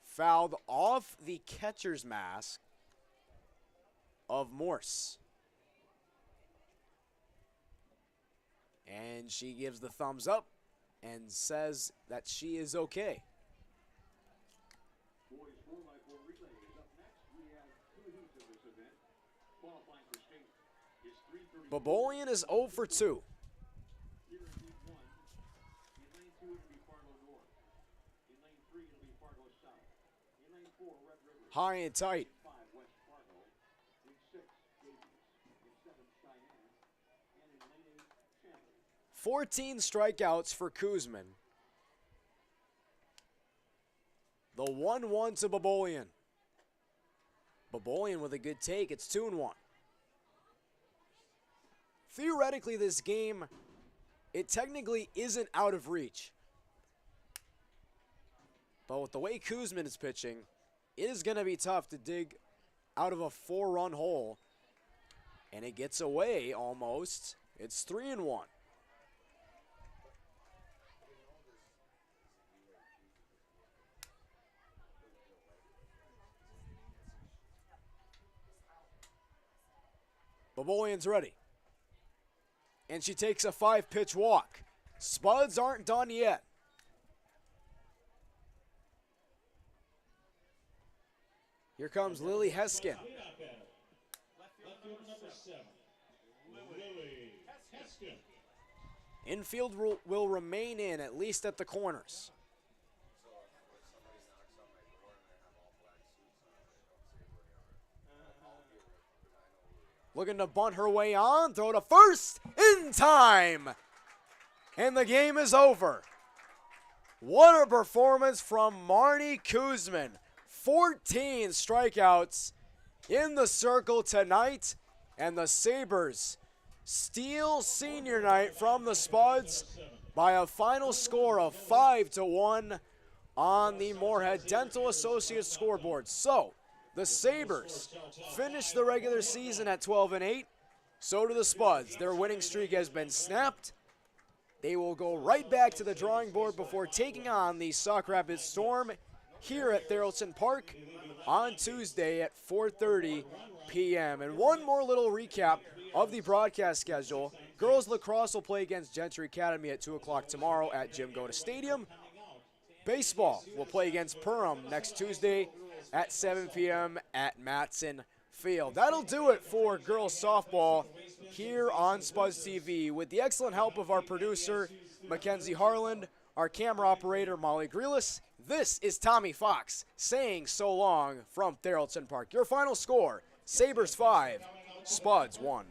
[SPEAKER 5] Fouled off the catcher's mask of Morse. And she gives the thumbs up and says that she is okay.
[SPEAKER 4] Boys 4x4 relay is up next. We have 2 heats of this event. Qualifying for state is 3:30.
[SPEAKER 5] Babolian is 0 for 2.
[SPEAKER 4] Here in heat 1. In lane 2, it'll be Fargo North. In lane 3, it'll be Fargo South. In lane 4, Red River.
[SPEAKER 5] High and tight.
[SPEAKER 4] 5, West Fargo. In 6, Davies. In 7, Cheyenne. And in lane 8, Chandler.
[SPEAKER 5] 14 strikeouts for Kuzman. The 1-1 to Babolian. Babolian with a good take. It's 2-1. Theoretically, this game, it technically isn't out of reach. But with the way Kuzman is pitching, it is going to be tough to dig out of a 4-run hole. And it gets away almost. It's 3-1. Babolian's ready. And she takes a 5-pitch walk. Spuds aren't done yet. Here comes Lily Heskin. Infield will remain in, at least at the corners. Looking to bunt her way on, throw to first, in time. And the game is over. What a performance from Marnie Kuzman. 14 strikeouts in the circle tonight. And the Sabres steal senior night from the Spuds by a final score of 5-1 on the Moorhead Dental Associates scoreboard. So, the Sabres finish the regular season at 12-8. So do the Spuds. Their winning streak has been snapped. They will go right back to the drawing board before taking on the Sauk Rapids Storm here at Tharaldson Park on Tuesday at 4:30 p.m. And one more little recap of the broadcast schedule. Girls lacrosse will play against Gentry Academy at 2 o'clock tomorrow at Jim Goda Stadium. Baseball will play against Perham next Tuesday at 7 p.m. at Matson Field. That'll do it for girls softball here on Spuds TV. With the excellent help of our producer, Mackenzie Harland, our camera operator, Molly Grealis, this is Tommy Fox saying so long from Tharaldson Park. Your final score, Sabres 5, Spuds 1.